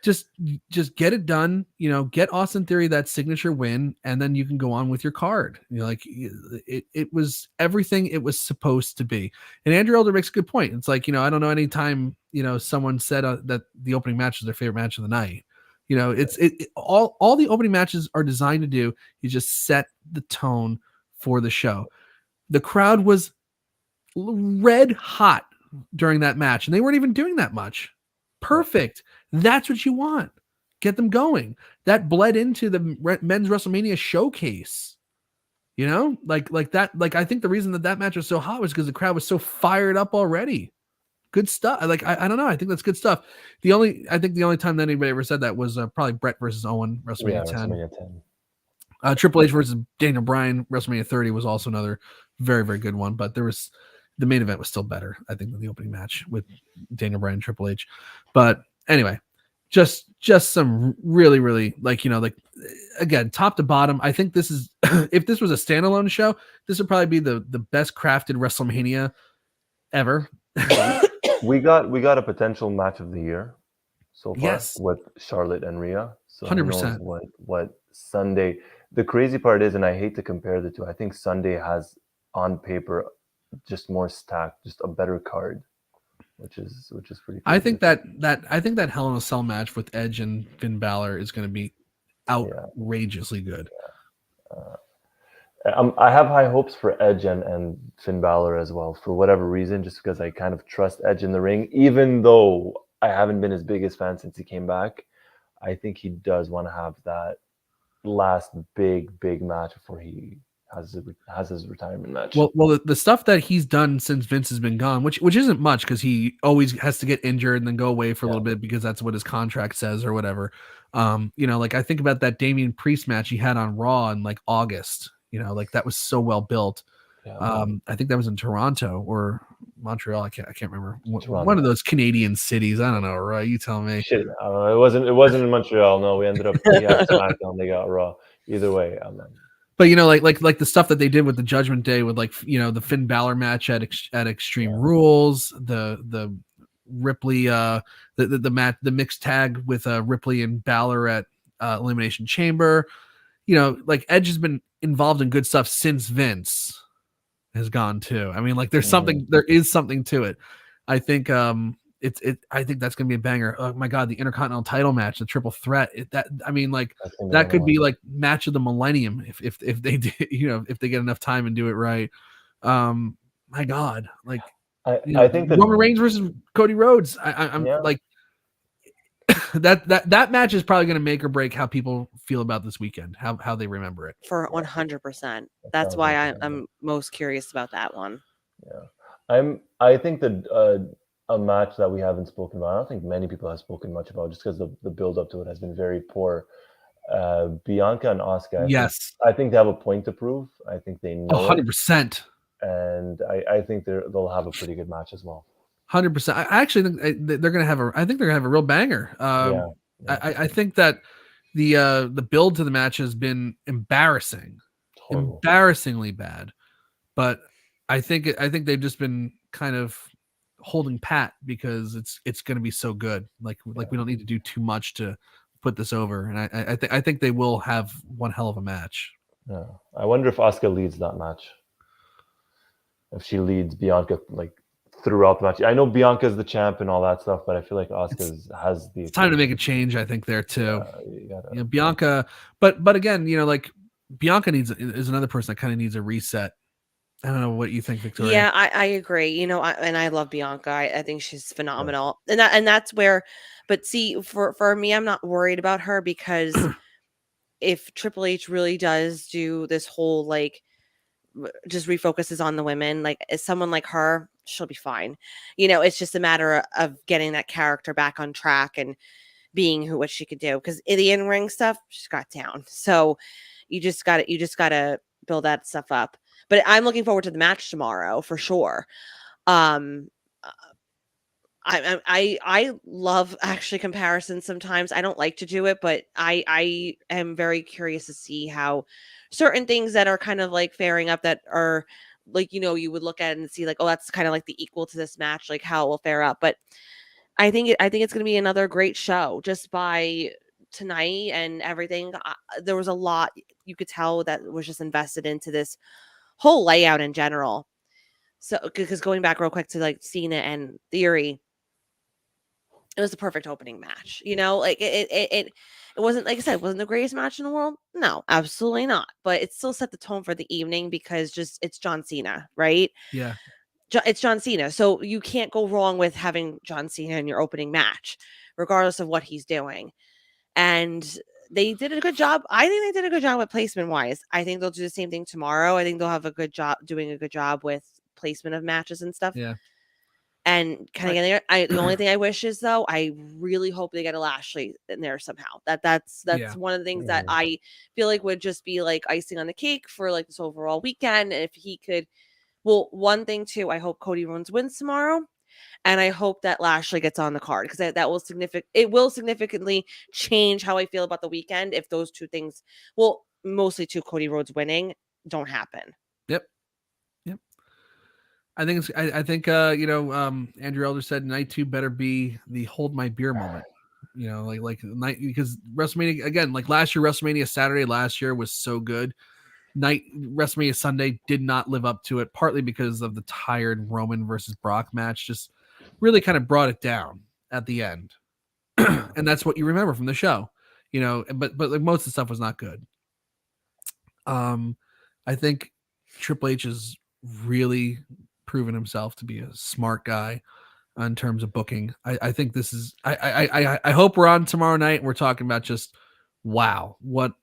just get it done. Get Austin Theory that signature win, and then you can go on with your card. It was everything it was supposed to be. And Andrew Elder makes a good point. It's like, I don't know any time someone said that the opening match is their favorite match of the night. All the opening matches are designed to do is just set the tone for the show. The crowd was red hot during that match, and they weren't even doing that much. Perfect. That's what you want. Get them going. That bled into the men's WrestleMania showcase. Like that. Like I think the reason that match was so hot was because the crowd was so fired up already. Good stuff. Like I don't know. I think that's good stuff. The only time that anybody ever said that was probably Brett versus Owen, WrestleMania 10. WrestleMania 10. Triple H versus Daniel Bryan, WrestleMania 30 was also another very, very good one. But the main event was still better, I think, than the opening match with Daniel Bryan and Triple H. But anyway, just some really, really again, top to bottom. I think this is if this was a standalone show, this would probably be the best crafted WrestleMania ever. We got a potential match of the year so far with Charlotte and Rhea. So 100%. What Sunday? The crazy part is, and I hate to compare the two, I think Sunday has on paper just more stacked, just a better card, which is pretty cool. I think that Hell in a Cell match with Edge and Finn Balor is going to be outrageously good. I have high hopes for Edge and Finn Balor as well, for whatever reason, just because I kind of trust Edge in the ring, even though I haven't been his biggest fan since he came back. I think he does want to have that last big match before he has his retirement match. Well, the stuff that he's done since Vince has been gone, which isn't much because he always has to get injured and then go away for a little bit because that's what his contract says or whatever. Like I think about that Damian Priest match he had on Raw in like August. Like that was so well built. Yeah. I think that was in Toronto or Montreal. I can't remember. Toronto. One of those Canadian cities. I don't know, right? You tell me. Shit, it wasn't in Montreal. No, we ended up we had SmackDown. They got Raw. Either way, But like the stuff that they did with the Judgment Day with the Finn Balor match at Extreme Rules, the Ripley the mixed tag with Ripley and Balor at Elimination Chamber. Like Edge has been involved in good stuff since Vince has gone too. I mean, like there is something to it. I think I think that's gonna be a banger. Oh my god, the Intercontinental title match, the triple threat. That could be like match of the millennium if they did, if they get enough time and do it right. My god, like I think that Roman Reigns versus Cody Rhodes. I'm like that match is probably going to make or break how people feel about this weekend, how they remember it. For 100%. That's why I'm most curious about that one. Yeah, I think that a match that we haven't spoken about, I don't think many people have spoken much about, just because the build up to it has been very poor. Bianca and Asuka. I think they have a point to prove. I think they know 100%. And I think they'll have a pretty good match as well. 100%. I actually think they're gonna have a real banger. I think that the build to the match has been embarrassingly bad, but I think they've just been kind of holding pat because it's going to be so good. Like we don't need to do too much to put this over, and I think they will have one hell of a match. Yeah, I wonder if Asuka leads that match. If she leads Bianca like throughout the match. I know Bianca's the champ and all that stuff, but I feel like Asuka has the. It's time to make a change, I think, there too. Bianca, but again, like Bianca is another person that kind of needs a reset. I don't know what you think, Victoria. Yeah, I agree. And I love Bianca. I think she's phenomenal, and that's where. But see, for me, I'm not worried about her because if Triple H really does do this whole just refocuses on the women, like as someone like her, she'll be fine. It's just a matter of getting that character back on track and being what she could do. Because in the in-ring stuff, she's got down. So you just gotta build that stuff up. But I'm looking forward to the match tomorrow for sure. I love actually comparisons sometimes. I don't like to do it, but I am very curious to see how certain things that are kind of like faring up that are like, you would look at it and see like, oh, that's kind of like the equal to this match, like how it will fare up. But I think it's going to be another great show just by tonight and everything. There was a lot you could tell that was just invested into this whole layout in general. So, because going back real quick to like Cena and Theory, it was the perfect opening match. Like it wasn't, like I said, it wasn't the greatest match in the world. No, absolutely not. But it still set the tone for the evening because it's John Cena, right? Yeah. It's John Cena. So you can't go wrong with having John Cena in your opening match, regardless of what he's doing. And they did a good job. I think they did a good job with placement wise. I think they'll do the same thing tomorrow. I think they'll have doing a good job with placement of matches and stuff. Yeah. And kind of getting there. The only thing I wish is though, I really hope they get a Lashley in there somehow. That's one of the things that I feel like would just be like icing on the cake for like this overall weekend. And if he could, one thing too, I hope Cody Rhodes wins tomorrow. And I hope that Lashley gets on the card because that will significantly change how I feel about the weekend if those two things, mostly Cody Rhodes winning, don't happen. Yep. I think Andrew Elder said night 2 better be the hold my beer moment. Like night, because WrestleMania again, like last year, WrestleMania Saturday last year was so good. WrestleMania Sunday did not live up to it, partly because of the tired Roman versus Brock match. Just really kind of brought it down at the end, and that's what you remember from the show. But like most of the stuff was not good. I think Triple H has really proven himself to be a smart guy in terms of booking. I think this is. I hope we're on tomorrow night and we're talking about just wow, what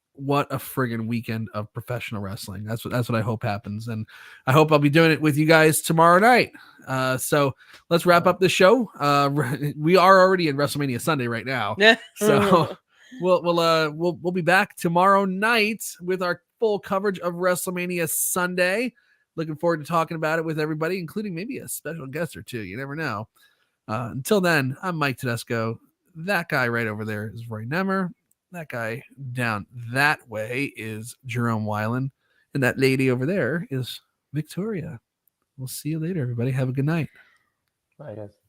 a friggin' weekend of professional wrestling. That's what I hope happens, and I hope I'll be doing it with you guys tomorrow night. So let's wrap up the show. We are already in WrestleMania Sunday right now, so we'll be back tomorrow night with our full coverage of WrestleMania Sunday. Looking forward to talking about it with everybody, including maybe a special guest or two. You never know. Until then, I'm Mike Tedesco. That guy right over there is Roy Nemmer. That guy down that way is Jerome Weiland. And that lady over there is Victoria. We'll see you later, everybody. Have a good night. Bye, guys.